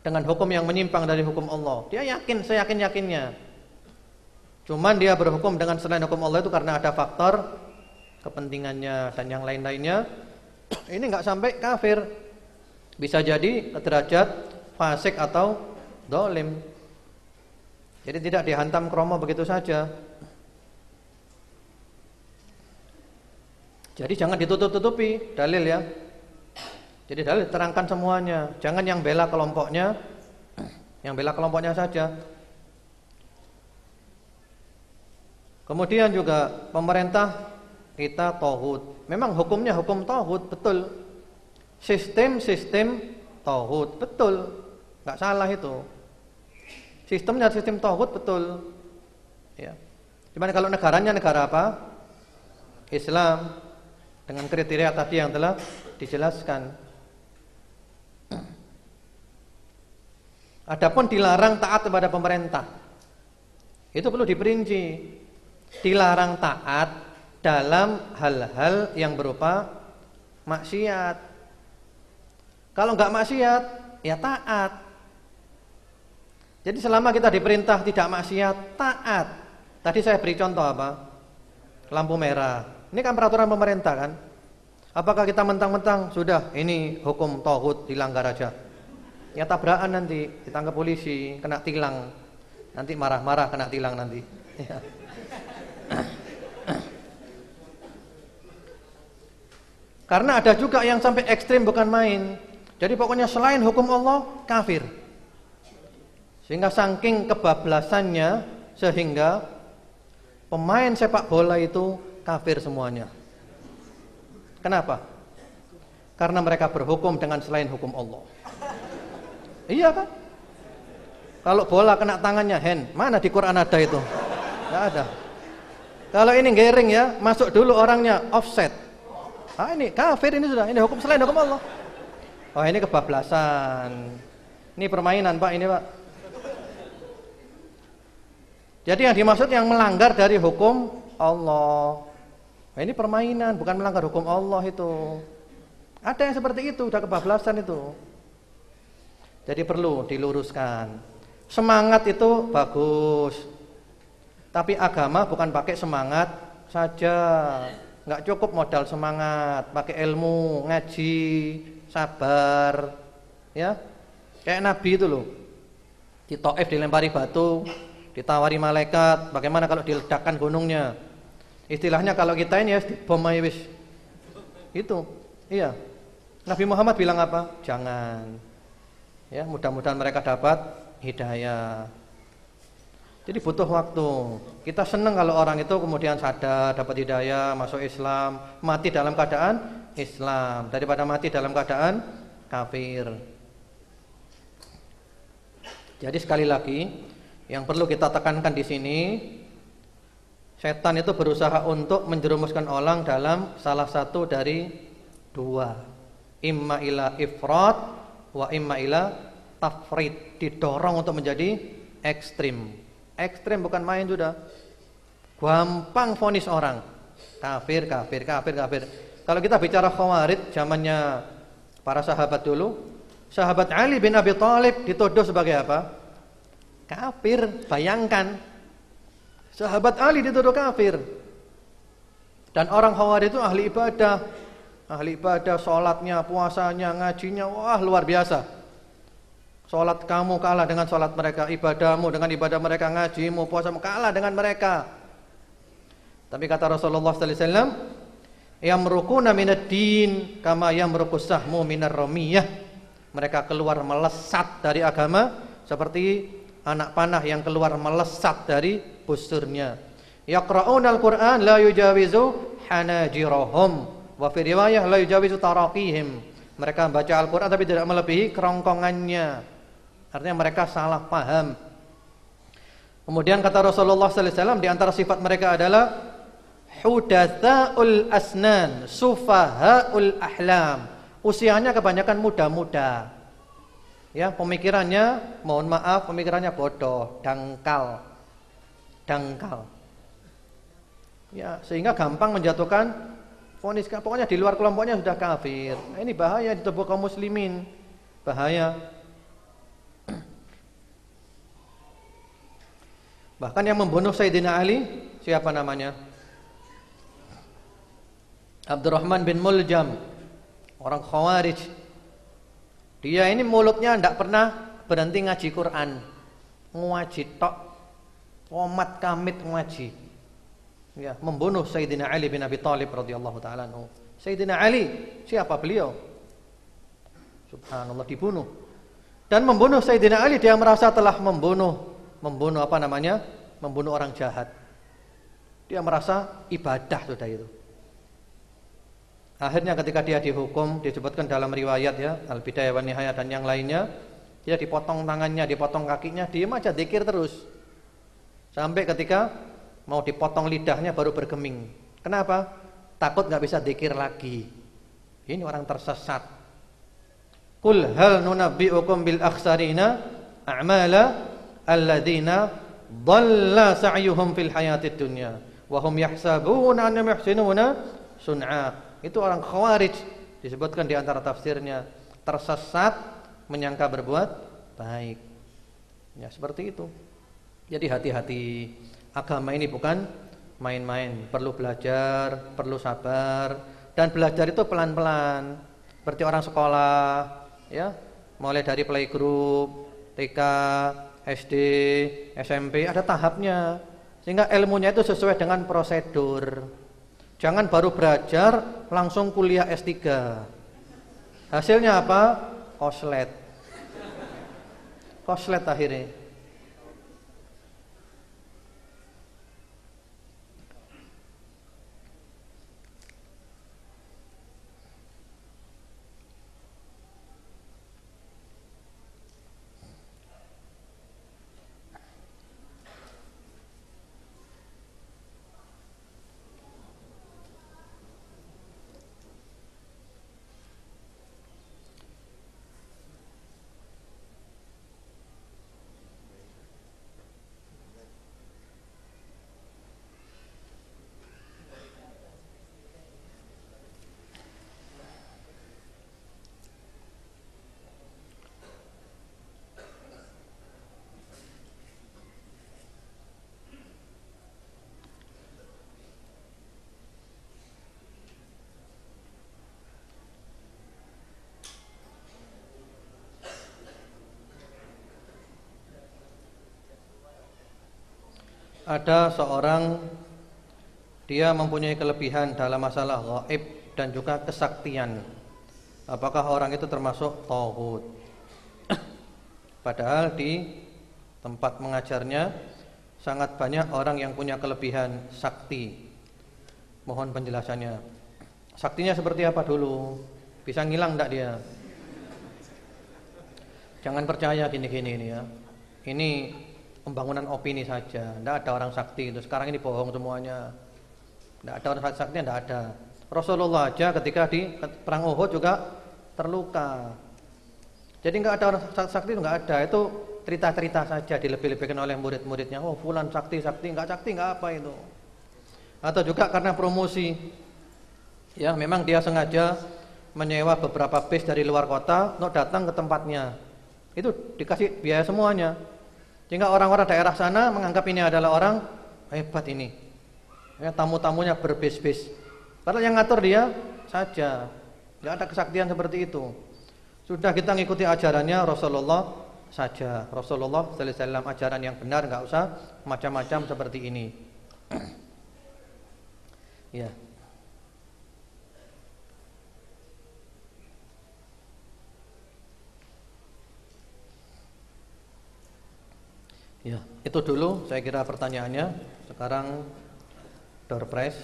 dengan hukum yang menyimpang dari hukum Allah. Dia yakin, seyakin-yakinnya. Cuman dia berhukum dengan selain hukum Allah itu karena ada faktor kepentingannya dan yang lain-lainnya. Ini enggak sampai kafir. Bisa jadi ke derajat fasik atau dolim. Jadi tidak dihantam kromo begitu saja. Jadi jangan ditutup-tutupi dalil ya. Jadi dalil terangkan semuanya. Jangan yang bela kelompoknya, yang bela kelompoknya saja. Kemudian juga pemerintah kita tauhid. Memang hukumnya hukum tauhid, betul. Sistem tauhid, betul. Enggak salah itu. Sistemnya sistem tauhid, betul. Ya. Cuman kalau negaranya negara apa? Islam. Dengan kriteria tadi yang telah dijelaskan. Adapun dilarang taat kepada pemerintah, itu perlu diperinci. Dilarang taat dalam hal-hal yang berupa maksiat. Kalau enggak maksiat, ya taat. Jadi selama kita diperintah tidak maksiat, taat. Tadi saya beri contoh apa? Lampu merah. Ini kan peraturan pemerintah kan? Apakah kita mentang-mentang sudah ini hukum tauhid dilanggar aja? Ya tabrakan nanti, ditangkap polisi, kena tilang. Nanti marah-marah kena tilang nanti. Ya. Karena ada juga yang sampai ekstrim bukan main. Jadi pokoknya selain hukum Allah kafir. Sehingga saking kebablasannya sehingga pemain sepak bola itu kafir semuanya. Kenapa? Karena mereka berhukum dengan selain hukum Allah. Iya kan? Kalau bola kena tangannya hand, mana di Quran ada itu? Enggak ada. Kalau ini gering ya, masuk dulu orangnya offset. Ah ini kafir ini sudah, ini hukum selain hukum Allah. Oh ini kebablasan. Ini permainan Pak, ini Pak. Jadi yang dimaksud yang melanggar dari hukum Allah. Nah, ini permainan, bukan melanggar hukum Allah itu. Ada yang seperti itu, udah kebablasan itu. Jadi perlu diluruskan. Semangat itu bagus. Tapi agama bukan pakai semangat saja. Enggak cukup modal semangat, pakai ilmu, ngaji, sabar. Ya. Kayak Nabi itu loh. Di Thaif dilempari batu, ditawari malaikat, bagaimana kalau diledakkan gunungnya? Istilahnya kalau kita ini ya bom aja wis. Itu. Iya. Nabi Muhammad bilang apa? Jangan. Ya, mudah-mudahan mereka dapat hidayah. Jadi butuh waktu. Kita senang kalau orang itu kemudian sadar, dapat hidayah, masuk Islam, mati dalam keadaan Islam daripada mati dalam keadaan kafir. Jadi sekali lagi, yang perlu kita tekankan di sini, setan itu berusaha untuk menjerumuskan orang dalam salah satu dari dua, imma ila ifrat wa imma ila tafrid, didorong untuk menjadi ekstrim. Ekstrim bukan main sudah. Gampang vonis orang kafir. Kalau kita bicara Khawarij zamannya para sahabat dulu, sahabat Ali bin Abi Thalib dituduh sebagai apa? Kafir. Bayangkan, sahabat Ali dituduh kafir. Dan orang Khawarij itu ahli ibadah, sholatnya, puasanya, ngajinya, wah luar biasa. Sholat kamu kalah dengan sholat mereka, ibadahmu dengan ibadah mereka, ngajimu, puasamu kalah dengan mereka. Tapi kata Rasulullah sallallahu alaihi wasallam, yamruquna minad din kama yamruqus sahmu minar ramiyah. Mereka keluar melesat dari agama seperti anak panah yang keluar melesat dari busurnya. Yaqra'unal Qur'an la yujawizu hanajirahum wa fi riwayah la yujawizu taraqihim. Mereka baca Al-Qur'an tapi tidak melebihi kerongkongannya. Artinya mereka salah paham. Kemudian kata Rasulullah sallallahu alaihi wasallam, di antara sifat mereka adalah hudatsaul asnan, sufahaul ahlam. Usianya kebanyakan muda-muda. Ya, pemikirannya, mohon maaf, pemikirannya bodoh, dangkal. Ya, sehingga gampang menjatuhkan vonis, pokoknya di luar kelompoknya sudah kafir. Nah, ini bahaya di tubuh kaum muslimin. Bahaya. Bahkan yang membunuh Sayyidina Ali, siapa namanya? Abdurrahman bin Muljam, orang Khawarij. Dia ini mulutnya tidak pernah berhenti ngaji Quran, ngaji tok. Qomat kamit ngaji. Ya, membunuh Sayyidina Ali bin Abi Thalib radhiyallahu taala anhu. Sayyidina Ali, siapa beliau? Subhanallah, dibunuh. Dan membunuh Sayyidina Ali, dia merasa telah membunuh apa namanya? Membunuh orang jahat. Dia merasa ibadah sudah itu. Akhirnya ketika dia dihukum, disebutkan dalam riwayat ya, Al-Bidayah wan Nihayah dan yang lainnya, dia dipotong tangannya, dipotong kakinya, diam aja zikir terus. Sampai ketika mau dipotong lidahnya baru bergeming. Kenapa? Takut enggak bisa zikir lagi. Ini orang tersesat. Qul hal nunabbi'ukum bil akhsarina a'mala alladzina dhalla sa'yuhum fil hayatid dunya wa hum yahsabuna annahum yuhsinuna sun'a. Itu orang Khawarij, disebutkan di antara tafsirnya, tersesat menyangka berbuat baik. Ya, seperti itu. Jadi hati-hati. Agama ini bukan main-main, perlu belajar, perlu sabar, dan belajar itu pelan-pelan. Seperti orang sekolah, ya, mulai dari playgroup, TK, SD, SMP, ada tahapnya. Sehingga ilmunya itu sesuai dengan prosedur. Jangan baru belajar langsung kuliah S3. Hasilnya apa? Koslet. Koslet akhirnya. Ada seorang, dia mempunyai kelebihan dalam masalah gaib dan juga kesaktian. Apakah orang itu termasuk tauhid? Padahal di tempat mengajarnya sangat banyak orang yang punya kelebihan sakti. Mohon penjelasannya. Saktinya seperti apa dulu? Bisa ngilang enggak dia? Jangan percaya gini-gini ini ya. Ini pembangunan opini saja. Tidak ada orang sakti itu. Sekarang ini bohong semuanya. Tidak ada orang sakti, tidak ada. Rasulullah aja ketika di perang Uhud juga terluka. Jadi nggak ada orang sakti itu, nggak ada. Itu cerita-cerita saja dilebih-lebihkan oleh murid-muridnya. Oh, fulan sakti, nggak apa itu. Atau juga karena promosi. Ya, memang dia sengaja menyewa beberapa bis dari luar kota untuk datang ke tempatnya. Itu dikasih biaya semuanya. Sehingga orang-orang daerah sana menganggap ini adalah orang hebat ini. Ya, tamu-tamunya berbis-bis. Padahal yang ngatur dia saja. Tidak ada kesaktian seperti itu. Sudah kita ngikuti ajarannya Rasulullah saja. Rasulullah sallallahu alaihi wasallam, ajaran yang benar, enggak usah macam-macam seperti ini. Ya. Ya, itu dulu saya kira pertanyaannya. Sekarang door prize.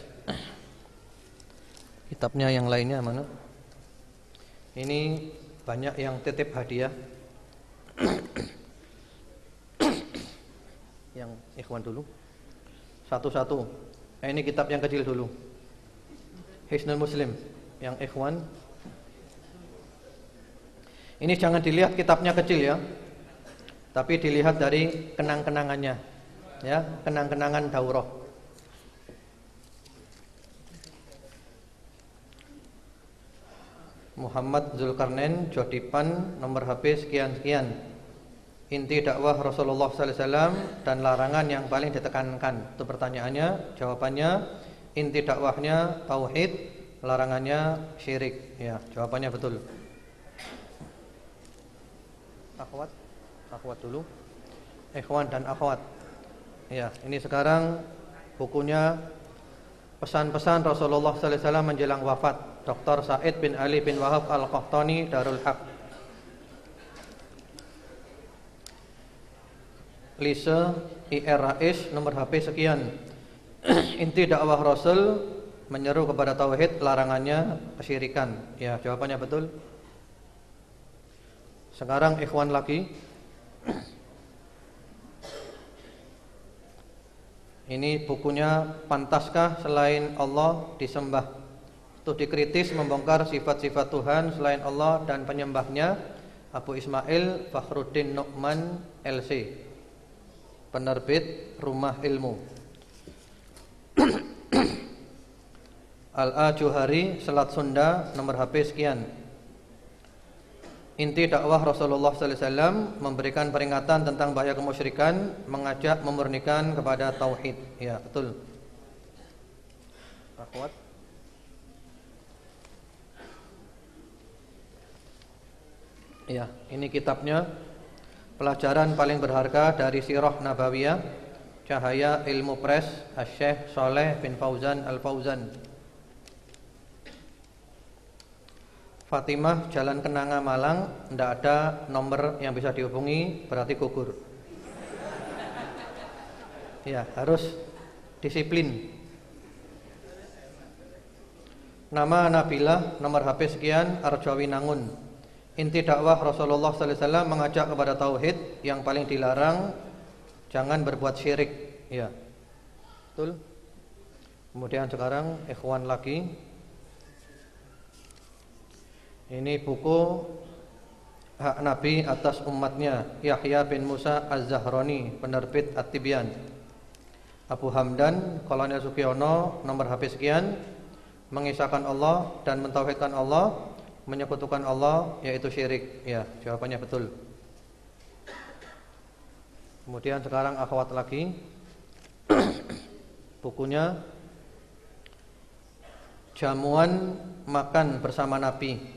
Kitabnya yang lainnya mana? Ini banyak yang titip hadiah. Yang ikhwan dulu. Satu-satu. Ini kitab yang kecil dulu. Hisnul Muslim yang ikhwan. Ini jangan dilihat kitabnya kecil ya. Tapi dilihat dari kenang-kenangannya, ya, kenang-kenangan daurah. Muhammad Zulkarnain, Jodipan, nomor HP sekian-sekian. Inti dakwah Rasulullah sallallahu alaihi wasallam dan larangan yang paling ditekankan. Itu pertanyaannya, jawabannya inti dakwahnya tauhid, larangannya syirik. Ya, jawabannya betul. Akhwat dulu. Ikhwan dan akhwat. Ya, ini sekarang bukunya Pesan-pesan Rasulullah sallallahu alaihi wasallam menjelang wafat, Dr. Said bin Ali bin Wahab Al-Qahtani, Darul Haq. Lise IRAIS, nomor HP sekian. Inti dakwah Rasul menyeru kepada tauhid, larangannya kesyirikan. Ya, jawabannya betul. Sekarang ikhwan lagi. Ini bukunya Pantaskah Selain Allah Disembah? Itu dikritis membongkar sifat-sifat Tuhan selain Allah dan penyembahnya, Abu Ismail Fakhruddin Nu'man LC, penerbit Rumah Ilmu. Al-Ajuhari Selat Sunda, nomor HP sekian. Inti dakwah Rasulullah sallallahu alaihi wasallam memberikan peringatan tentang bahaya kemusyrikan, mengajak memurnikan kepada tauhid. Ya, betul. Akhwat. Ya, ini kitabnya. Pelajaran paling berharga dari Sirah Nabawiyah, Cahaya Ilmu Press, Asy-Syaikh Shaleh bin Fauzan Al-Fauzan. Fatimah, Jalan Kenanga, Malang. Tidak ada nomor yang bisa dihubungi, berarti gugur. Ya, harus disiplin. Nama Nabilah, nomor HP sekian, Arjawinangun. Inti dakwah Rasulullah sallallahu alaihi wasallam mengajak kepada tauhid, yang paling dilarang jangan berbuat syirik. Ya, betul. Kemudian sekarang ikhwan lagi. Ini buku Hak Nabi atas umatnya, Yahya bin Musa Az-Zahrani, penerbit At-Tibyan. Abu Hamdan Kolonel Sugiono, nomor HP sekian. Mengisahkan Allah dan mentauhidkan Allah, menyekutukan Allah yaitu syirik. Ya, jawabannya betul. Kemudian sekarang akhwat lagi. Bukunya Jamuan Makan Bersama Nabi,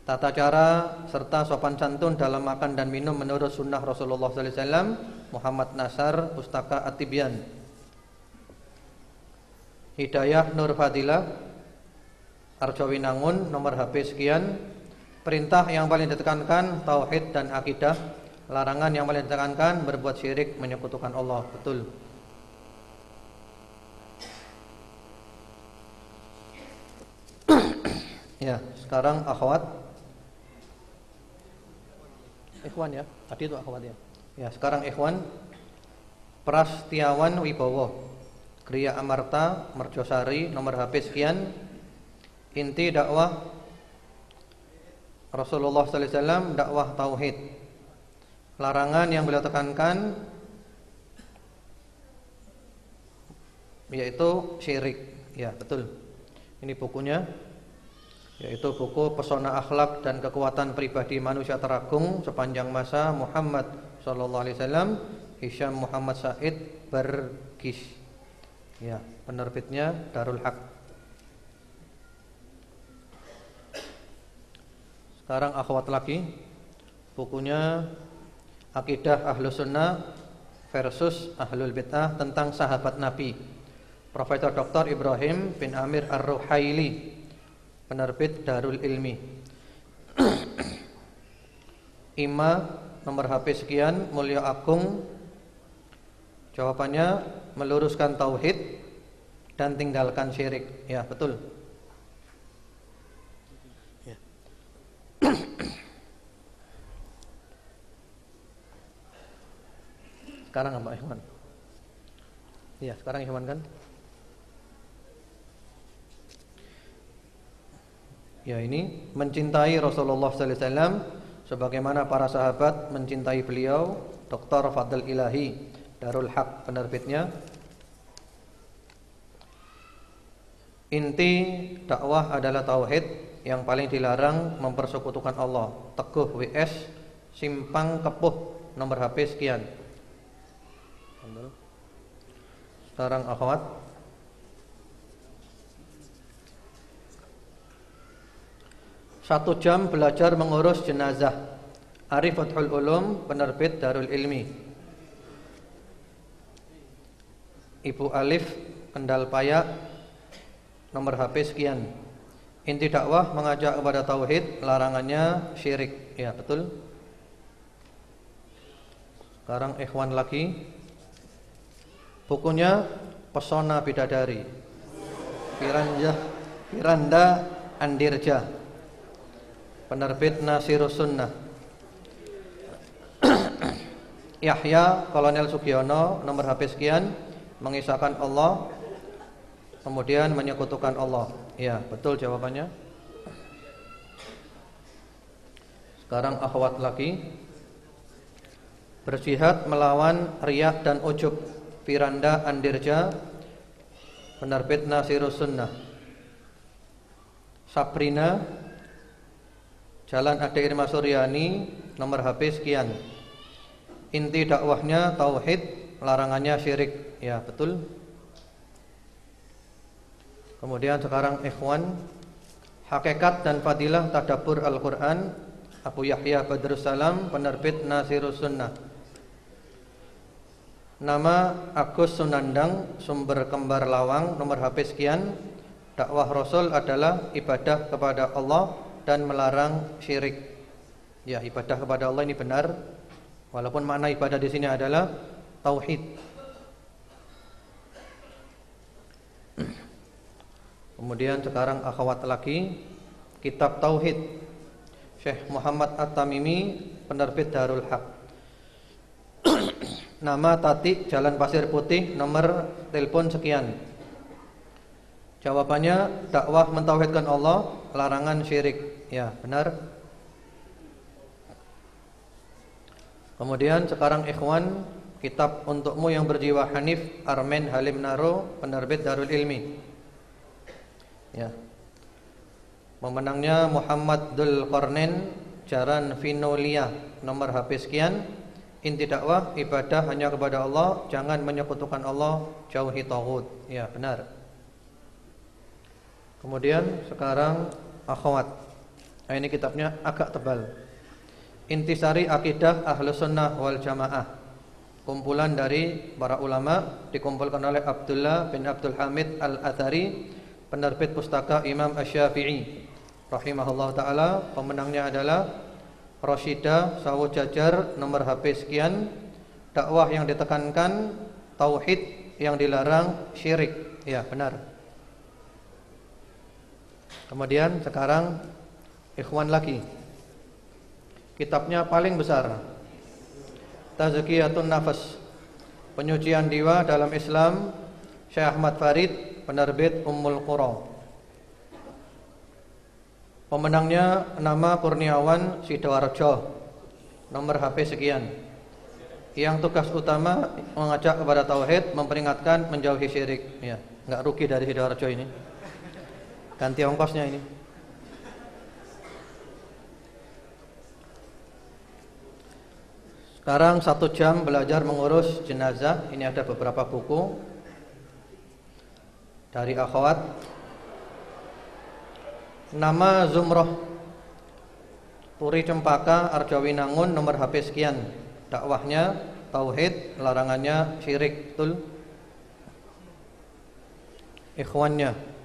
Tata cara serta sopan santun dalam makan dan minum menurut sunnah Rasulullah sallallahu alaihi wasallam, Muhammad Nasar, Pustaka At-Tibyan. Hidayah Nur Fadilah, Arjawinangun, nomor HP sekian. Perintah yang paling ditekankan tauhid dan akidah, larangan yang paling ditekankan berbuat syirik, menyekutukan Allah. Betul. Ya, sekarang akhwat. Ikhwan ya, tadi itu akhwat ya. Ya, sekarang ikhwan. Prastiawan Wibowo, Kriya Amarta, Merjosari, nomor HP sekian. Inti dakwah Rasulullah sallallahu alaihi wasallam, dakwah tauhid. Larangan yang beliau tekankan yaitu syirik. Ya, betul. Ini bukunya, yaitu buku Pesona Akhlak dan Kekuatan Pribadi Manusia Teragung Sepanjang Masa Muhammad sallallahu alaihi wasallam, Hisham Muhammad Said Bargis. Ya, penerbitnya Darul Haq. Sekarang akhwat lagi. Bukunya Akidah Ahlus Sunnah versus Ahlul Bid'ah tentang sahabat Nabi, Profesor Dr. Ibrahim bin Amir Ar-Ruhaili, penerbit Darul Ilmi. IMA, nomor HP sekian, Mulya Agung. Jawabannya meluruskan tauhid dan tinggalkan syirik. Ya, betul. Ya. Sekarang apa, Ikhwan? Ya, sekarang Ikhwan kan? Ya, ini mencintai Rasulullah sallallahu alaihi wasallam sebagaimana para sahabat mencintai beliau, Dr. Fadl Ilahi, Darul Haq, penerbitnya. Inti dakwah adalah tauhid, yang paling dilarang mempersekutukan Allah. Teguh WS, Simpang Kepuh, nomor HP sekian. Sekarang akhwat. Satu jam belajar mengurus jenazah, Arif Fathul Ulum, penerbit Darul Ilmi. Ibu Alif, Kendal Payak, nomor HP sekian. Inti dakwah mengajak kepada tauhid, larangannya syirik. Ya, betul. Sekarang ikhwan lagi. Bukunya Pesona Bidadari, Firanda Andirja, penerbit Nasirus Sunnah. Yahya Kolonel Sugiono, nomor HP sekian, mengisahkan Allah, kemudian menyekutukan Allah. Ya, betul jawabannya. Sekarang akhwat lagi. Berjihad melawan riya dan ujub, Firanda Andirja, penerbit Nasirus Sunnah. Sabrina Jalan Ade Irma Suryani, nomor HP sekian. Inti dakwahnya tauhid, larangannya syirik. Ya, betul. Kemudian sekarang ikhwan, Hakikat dan Fadilah Tadabbur Al-Quran, Abu Yahya Badrussalam, penerbit Nasirus Sunnah. Nama Agus Sunandang, sumber Kembar Lawang, nomor HP sekian. Dakwah Rasul adalah ibadah kepada Allah dan melarang syirik. Ya, ibadah kepada Allah ini benar, walaupun makna ibadah di sini adalah tauhid. Kemudian sekarang akhwat lagi, Kitab Tauhid, Syekh Muhammad At-Tamimi, penerbit Darul Haq. Nama Tati, Jalan Pasir Putih, nomor telepon sekian. Jawabannya dakwah mentauhidkan Allah, larangan syirik. Ya, benar. Kemudian sekarang ikhwan, Kitab Untukmu Yang Berjiwa Hanif, Armen Halim Naro, penerbit Darul Ilmi. Ya. Pemenangnya Muhammad Dzul Qarnain, Jaran Vinolia, nomor HP sekian. Inti dakwah ibadah hanya kepada Allah, jangan menyekutukan Allah, jauhi taghut. Ya, benar. Kemudian sekarang akhwat. Nah, ini kitabnya agak tebal. Intisari Akidah Ahlus Sunnah wal Jamaah, kumpulan dari para ulama, dikumpulkan oleh Abdullah bin Abdul Hamid Al-Athari, penerbit pustaka Imam Asy-Syafi'i rahimahullah ta'ala. Pemenangnya adalah Rasyidah Sawu Jajar, nomor HP sekian. Dakwah yang ditekankan tauhid, yang dilarang syirik. Ya, benar. Kemudian sekarang ikhwan lagi, kitabnya paling besar, Tazkiyatun Nafas, penyucian jiwa dalam Islam, Syekh Ahmad Farid, penerbit Ummul Qura. Pemenangnya nama Kurniawan Sidoarjo, nomor HP sekian. Yang tugas utama mengajak kepada tauhid, memperingatkan menjauhi syirik. Ya, enggak rugi dari Sidoarjo ini. Ganti ongkosnya ini. Sekarang 1 jam belajar mengurus jenazah. Ini ada beberapa buku dari akhwat. Nama Zumroh Puri Cempaka Arjawinangun, nomor HP sekian. Dakwahnya tauhid, larangannya syirik. Betul. Ikhwannya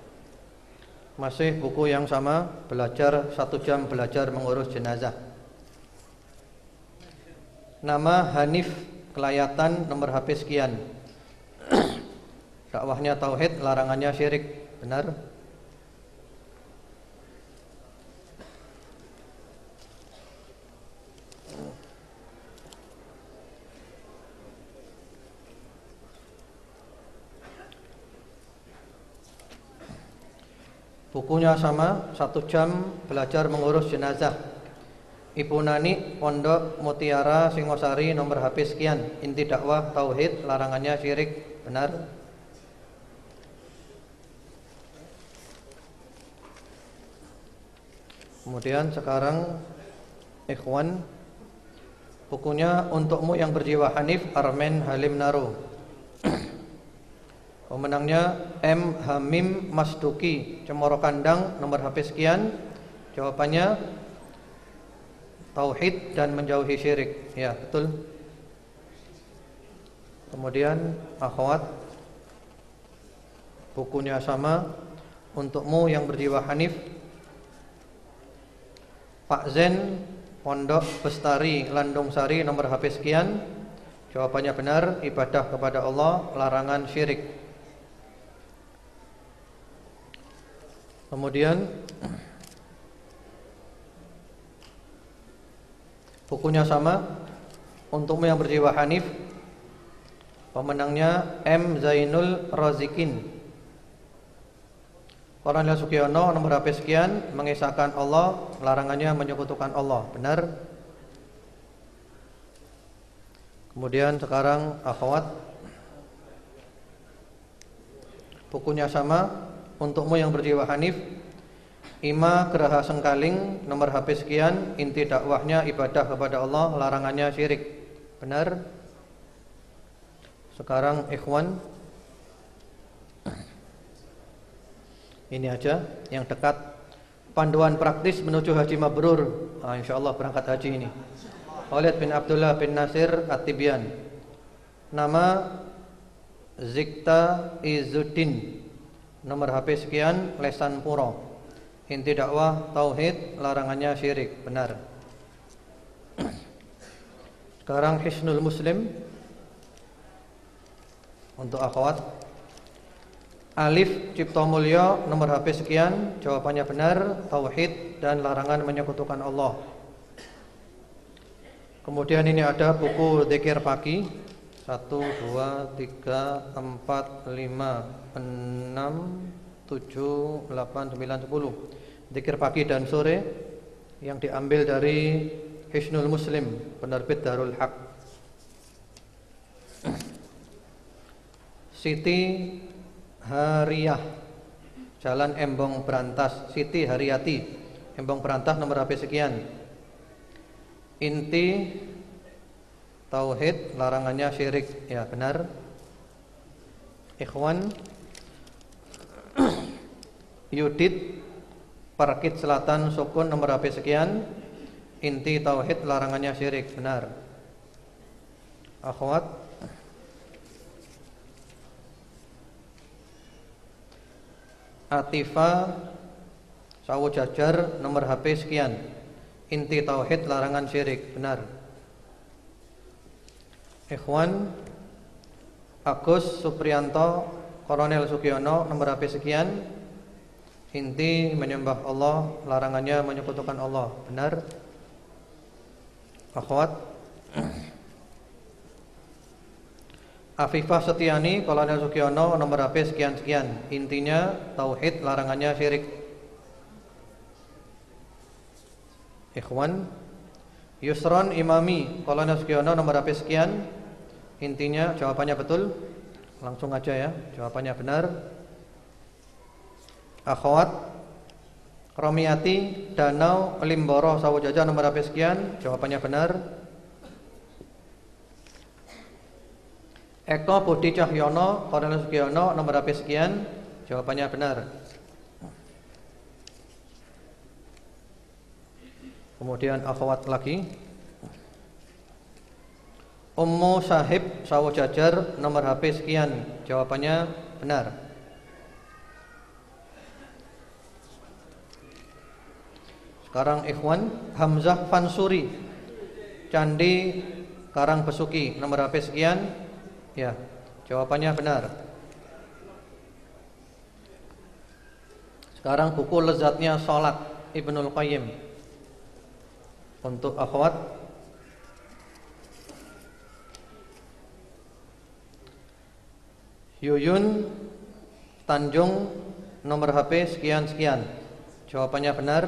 masih buku yang sama, belajar 1 jam belajar mengurus jenazah. Nama Hanif Kelayatan, nomor HP sekian. Dakwahnya tauhid, larangannya syirik. Benar. Bukunya sama, 1 jam belajar mengurus jenazah. Ibu Nani, Pondok Mutiara Singosari, nomor HP sekian. Inti dakwah tauhid, larangannya syirik. Benar. Kemudian sekarang ikhwan, bukunya Untukmu Yang Berjiwa Hanif, Armen Halim Naro. Pemenangnya M. Hamim Masduki, Cemoro Kandang, nomor HP sekian. Jawabannya tauhid dan menjauhi syirik. Ya, betul. Kemudian akhwat, Bukunya sama. Untukmu yang berjiwa hanif, Pak Zen, Pondok Bestari, Landung Sari, nomor HP sekian. Jawabannya benar, ibadah kepada Allah, larangan syirik. Kemudian bukunya sama. Untukmu yang berjiwa hanif, pemenangnya M. Zainul Razikin, Kornel Sugiono, nomor HP sekian. Mengisahkan Allah, larangannya menyekutukan Allah. Benar. Kemudian sekarang akhwat, bukunya sama. Untukmu yang berjiwa hanif, Ima Geraha Sengkaling, nomor HP sekian. Inti dakwahnya ibadah kepada Allah, larangannya syirik. Benar. Sekarang ikhwan, ini aja yang dekat. Panduan praktis menuju haji mabrur. InsyaAllah berangkat haji ini. Khalid bin Abdullah bin Nasir At-Tibyan. Nama Zikta Izzuddin, nomor HP sekian. Lesan Puro. Inti dakwah tauhid, larangannya syirik. Benar. Sekarang Hisnul Muslim untuk akhwat. Alif Cipto Mulyo, nomor HP sekian. Jawabannya benar, tauhid dan larangan menyekutukan Allah. Kemudian ini ada buku zikir pagi. 1, 2, 3, 4, 5, 6, 7, 8, 9, 10. Zikir pagi dan sore yang diambil dari Hisnul Muslim, penerbit Darul Haq. Siti Hariyah, Jalan Embong Brantas. Siti Hariyati, Embong Brantas, nomor HP sekian. Inti tauhid, larangannya syirik. Ya, benar. Ikhwan, Yudit Parkit Selatan Sukun, nomor HP sekian. Inti tauhid, larangannya syirik. Benar. Akhwat, Atifa Sawu Jajar, nomor HP sekian. Inti tauhid, larangan syirik. Benar. Ikhwan, Agus Supriyanto Kornel Sugiono, nomor HP sekian. Inti menyembah Allah, larangannya menyekutukan Allah. Benar. Akhwat, Afifah Setiani Kolonel Sugiono, nomor HP sekian-sekian. Intinya tauhid, larangannya syirik. Ikhwan, Yusron Imami Kolonel Sugiono, nomor HP sekian. Intinya, jawabannya betul. Langsung aja ya, jawabannya benar. Akhwat, Romiati Danau Limboro Sawojaja, nomor HP sekian. Jawabannya benar. Eko Budi Cahyono Kornel Sugiono, nomor HP sekian. Jawabannya benar. Kemudian akhwat lagi, Ummu Sahib Sawojajar, nomor HP sekian. Jawabannya benar. Sekarang ikhwan, Hamzah Fansuri Candi Karang Besuki, nomor HP sekian. Ya, jawabannya benar. Sekarang buku Lezatnya Sholat Ibnul Qayyim untuk akhwat. Yuyun Tanjung, nomor HP sekian-sekian. Jawabannya benar.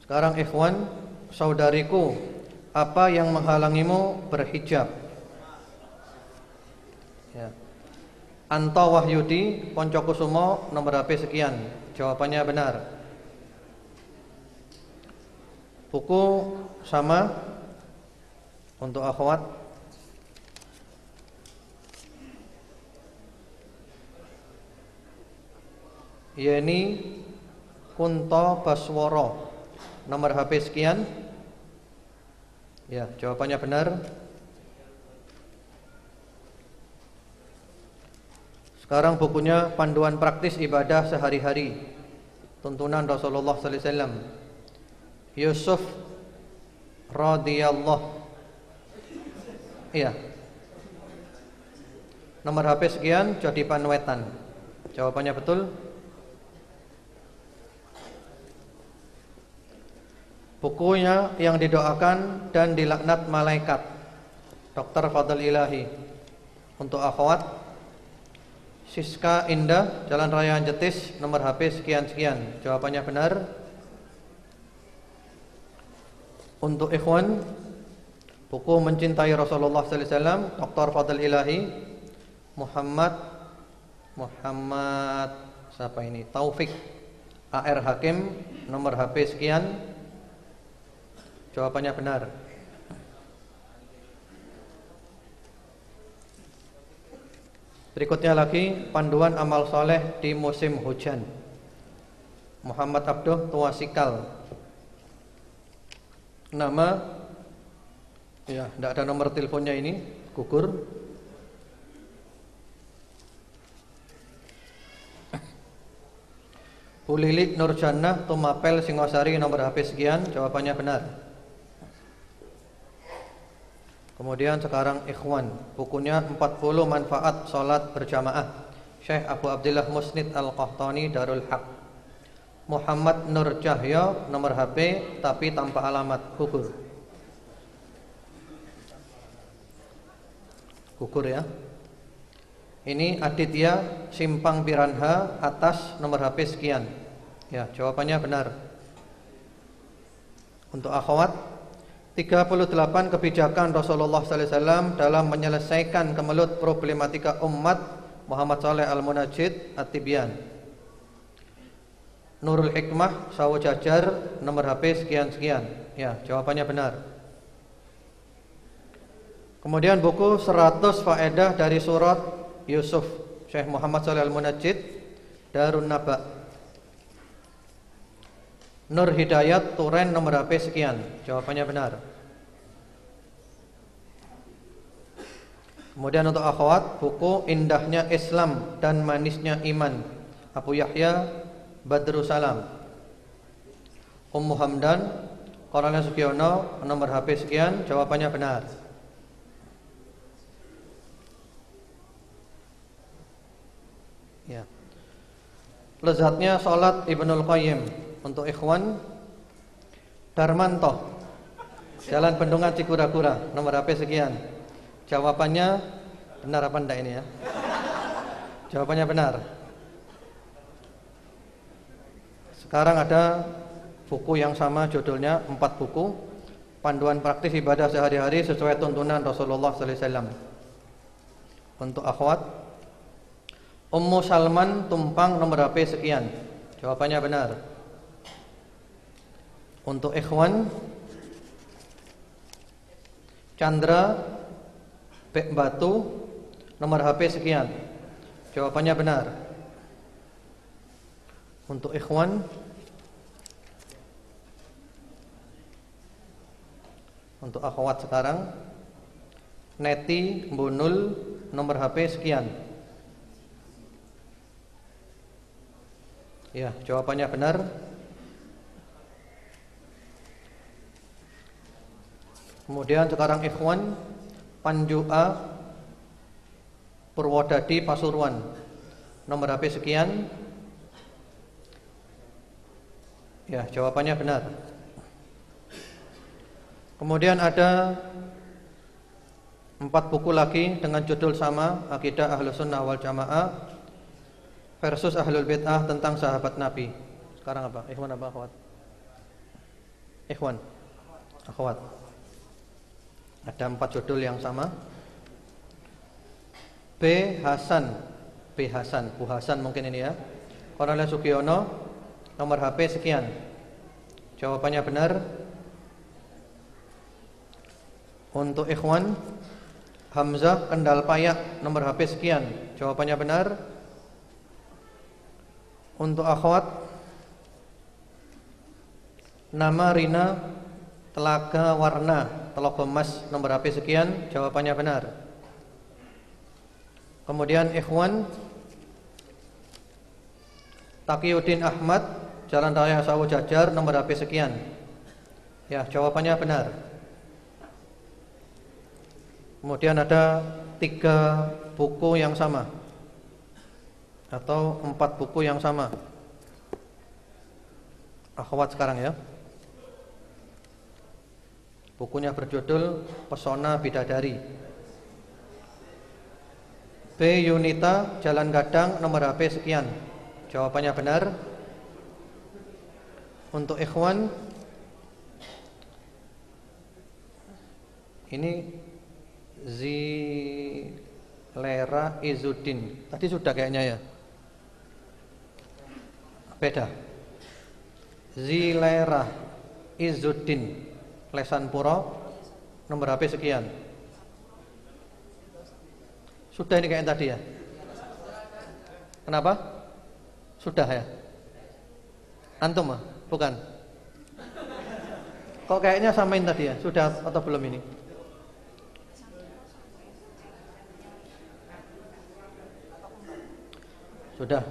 Sekarang ikhwan, saudariku, apa yang menghalangimu berhijab? Ya. Anto Wahyudi Poncokusumo, nomor HP sekian. Jawabannya benar. Buku sama untuk akhwat. Yeni Kunto Basworo, nomor HP sekian. Ya, jawabannya benar. Sekarang bukunya Panduan Praktis Ibadah Sehari-hari, tuntunan Rasulullah sallallahu alaihi wasallam. Yusuf radhiyallahu. Iya. Nomor HP sekian, jadi Panwetan. Jawabannya betul. Bukunya yang didoakan dan dilaknat malaikat, Dr. Fadl Ilahi. Untuk akhwat, Siska Indah, Jalan Raya Jetis, nomor HP sekian-sekian. Jawabannya benar. Untuk ikhwan, buku Mencintai Rasulullah sallallahu alaihi wasallam, Dr. Fadl Ilahi, Muhammad siapa ini? Taufik AR Hakim, nomor HP sekian. Jawabannya benar. Berikutnya lagi Panduan Amal Soleh di Musim Hujan, Muhammad Abduh Tuasikal. Nama, ya, tidak ada nomor teleponnya ini, gugur. Bu Lilik Nurjannah Tumapel Singosari, nomor HP sekian. Jawabannya benar. Kemudian sekarang ikhwan, bukunya 40 Manfaat Salat Berjamaah, Syekh Abu Abdillah Musnid Al-Qahtani, Darul Haq. Muhammad Nur Cahyo, nomor HP tapi tanpa alamat, gugur. Gugur ya. Ini Aditya Simpang Piranha atas, nomor HP sekian. Ya, jawabannya benar. Untuk akhwat, 38 kebijakan Rasulullah sallallahu alaihi wasallam dalam menyelesaikan kemelut problematika umat, Muhammad Saleh Al-Munajjid At-Tibyan. Nurul Hikmah Sawo Jajar, nomor HP sekian-sekian. Ya, jawabannya benar. Kemudian buku 100 faedah dari surat Yusuf, Syekh Muhammad Saleh Al-Munajjid, Darun Naba. Nur Hidayat Turen, nomor HP sekian. Jawabannya benar. Kemudian untuk akhwat, buku Indahnya Islam dan Manisnya Iman, Abu Yahya Badrussalam. Ummu Hamdan, Korana Sugiono, nomor HP sekian. Jawabannya benar. Ya. Lezatnya Salat Ibnul Qayyim. Untuk ikhwan, Darmanto, Jalan Bendungan Cikura-Kura, nomor HP sekian. Jawabannya benar apa enggak ini ya? Jawabannya benar. Sekarang ada buku yang sama, judulnya 4 buku, Panduan Praktis Ibadah Sehari-hari sesuai tuntunan Rasulullah sallallahu alaihi wasallam. Untuk akhwat, Ummu Salman Tumpang, nomor HP sekian. Jawabannya benar. Untuk ikhwan, Chandra Bek Batu, nomor HP sekian. Jawabannya benar. Untuk ikhwan, untuk akhwat sekarang, Neti Bunul, nomor HP sekian. Ya, jawabannya benar. Kemudian sekarang ikhwan, Panjua Purwodadi Pasuruan, nomor HP sekian. Ya, jawabannya benar. Kemudian ada 4 buku lagi dengan judul sama, Akidah Ahlus Sunnah wal Jamaah versus Ahlul Bid'ah tentang sahabat Nabi. Sekarang apa? Ikhwan apa akhwat? Ikhwan, akhwat. Ada 4 judul yang sama. Bu Hasan mungkin ini ya. Kornel Sugiono, nomor HP sekian. Jawabannya benar. Untuk ikhwan, Hamzah Kendal Payak, nomor HP sekian. Jawabannya benar. Untuk akhwat, nama Rina Telaga Warna Telogo Emas, nomor HP sekian. Jawabannya benar. Kemudian ikhwan, Taqiyuddin Ahmad, Jalan Raya Sawo Jajar, nomor HP sekian. Ya, jawabannya benar. Kemudian ada 3 buku yang sama atau 4 buku yang sama. Akhwat sekarang ya. Bukunya berjudul Pesona Bidadari. B. Yunita, Jalan Gadang, nomor HP sekian. Jawabannya benar. Untuk ikhwan, ini Zilera Izuddin. Tadi sudah kayaknya ya. Beda. Zilera Izuddin, Lesan Puro, nomor HP sekian. Sudah ini kayak tadi ya. Kenapa? Sudah ya. Antum mah? Bukan. Kok kayaknya samain tadi ya? Sudah atau belum ini? Sudah.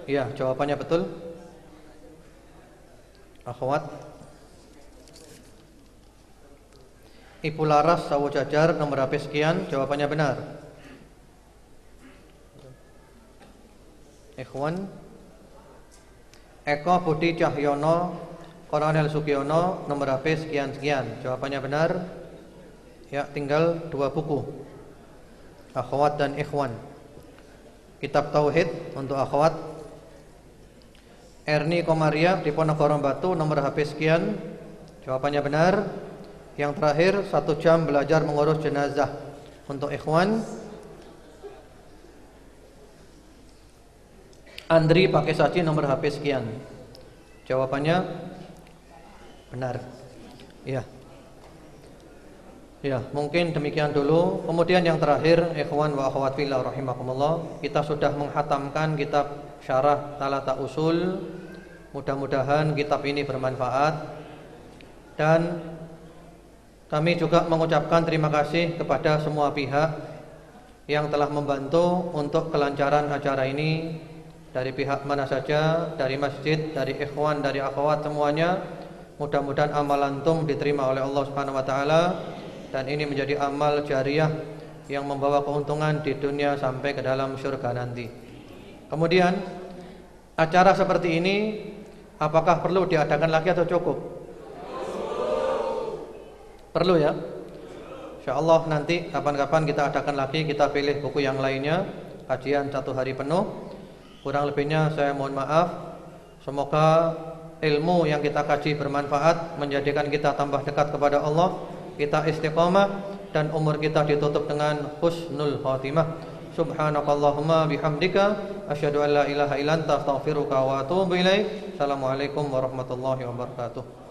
Iya, jawabannya betul. Akhwat. Ibu Laras Sawo Jajar, nomor HP sekian. Jawabannya benar. Ikhwan. Eko Budi Cahyono, Kolonel Sugiono, nomor HP sekian-sekian. Jawabannya benar. Ya, tinggal 2 buku. Akhwat dan ikhwan. Kitab Tauhid untuk akhwat. Erni Komaria di Ponorogo Batu, nomor HP sekian. Jawabannya benar. Yang terakhir 1 jam belajar mengurus jenazah untuk ikhwan. Andri pakai saji, nomor HP sekian. Jawabannya benar. Iya. Ya, mungkin demikian dulu. Kemudian yang terakhir, ikhwan wa akhwat fillah rahimakumullah, kita sudah menghatamkan kitab Syarah Thalatha Usul. Mudah-mudahan kitab ini bermanfaat. Dan kami juga mengucapkan terima kasih kepada semua pihak yang telah membantu untuk kelancaran acara ini. Dari pihak mana saja, dari masjid, dari ikhwan, dari akhwat semuanya. Mudah-mudahan amal antum diterima oleh Allah Subhanahu wa taala dan ini menjadi amal jariah yang membawa keuntungan di dunia sampai ke dalam surga nanti. Kemudian acara seperti ini apakah perlu diadakan lagi atau cukup? Perlu ya? Insyaallah nanti kapan-kapan kita adakan lagi, kita pilih buku yang lainnya, kajian 1 hari penuh. Kurang lebihnya saya mohon maaf. Semoga ilmu yang kita kaji bermanfaat, menjadikan kita tambah dekat kepada Allah, kita istiqamah dan umur kita ditutup dengan husnul khatimah. Subhanakallahumma bihamdika asyhadu an la ilaha illa anta astaghfiruka wa atubu ilaik. Assalamualaikum warahmatullahi wabarakatuh.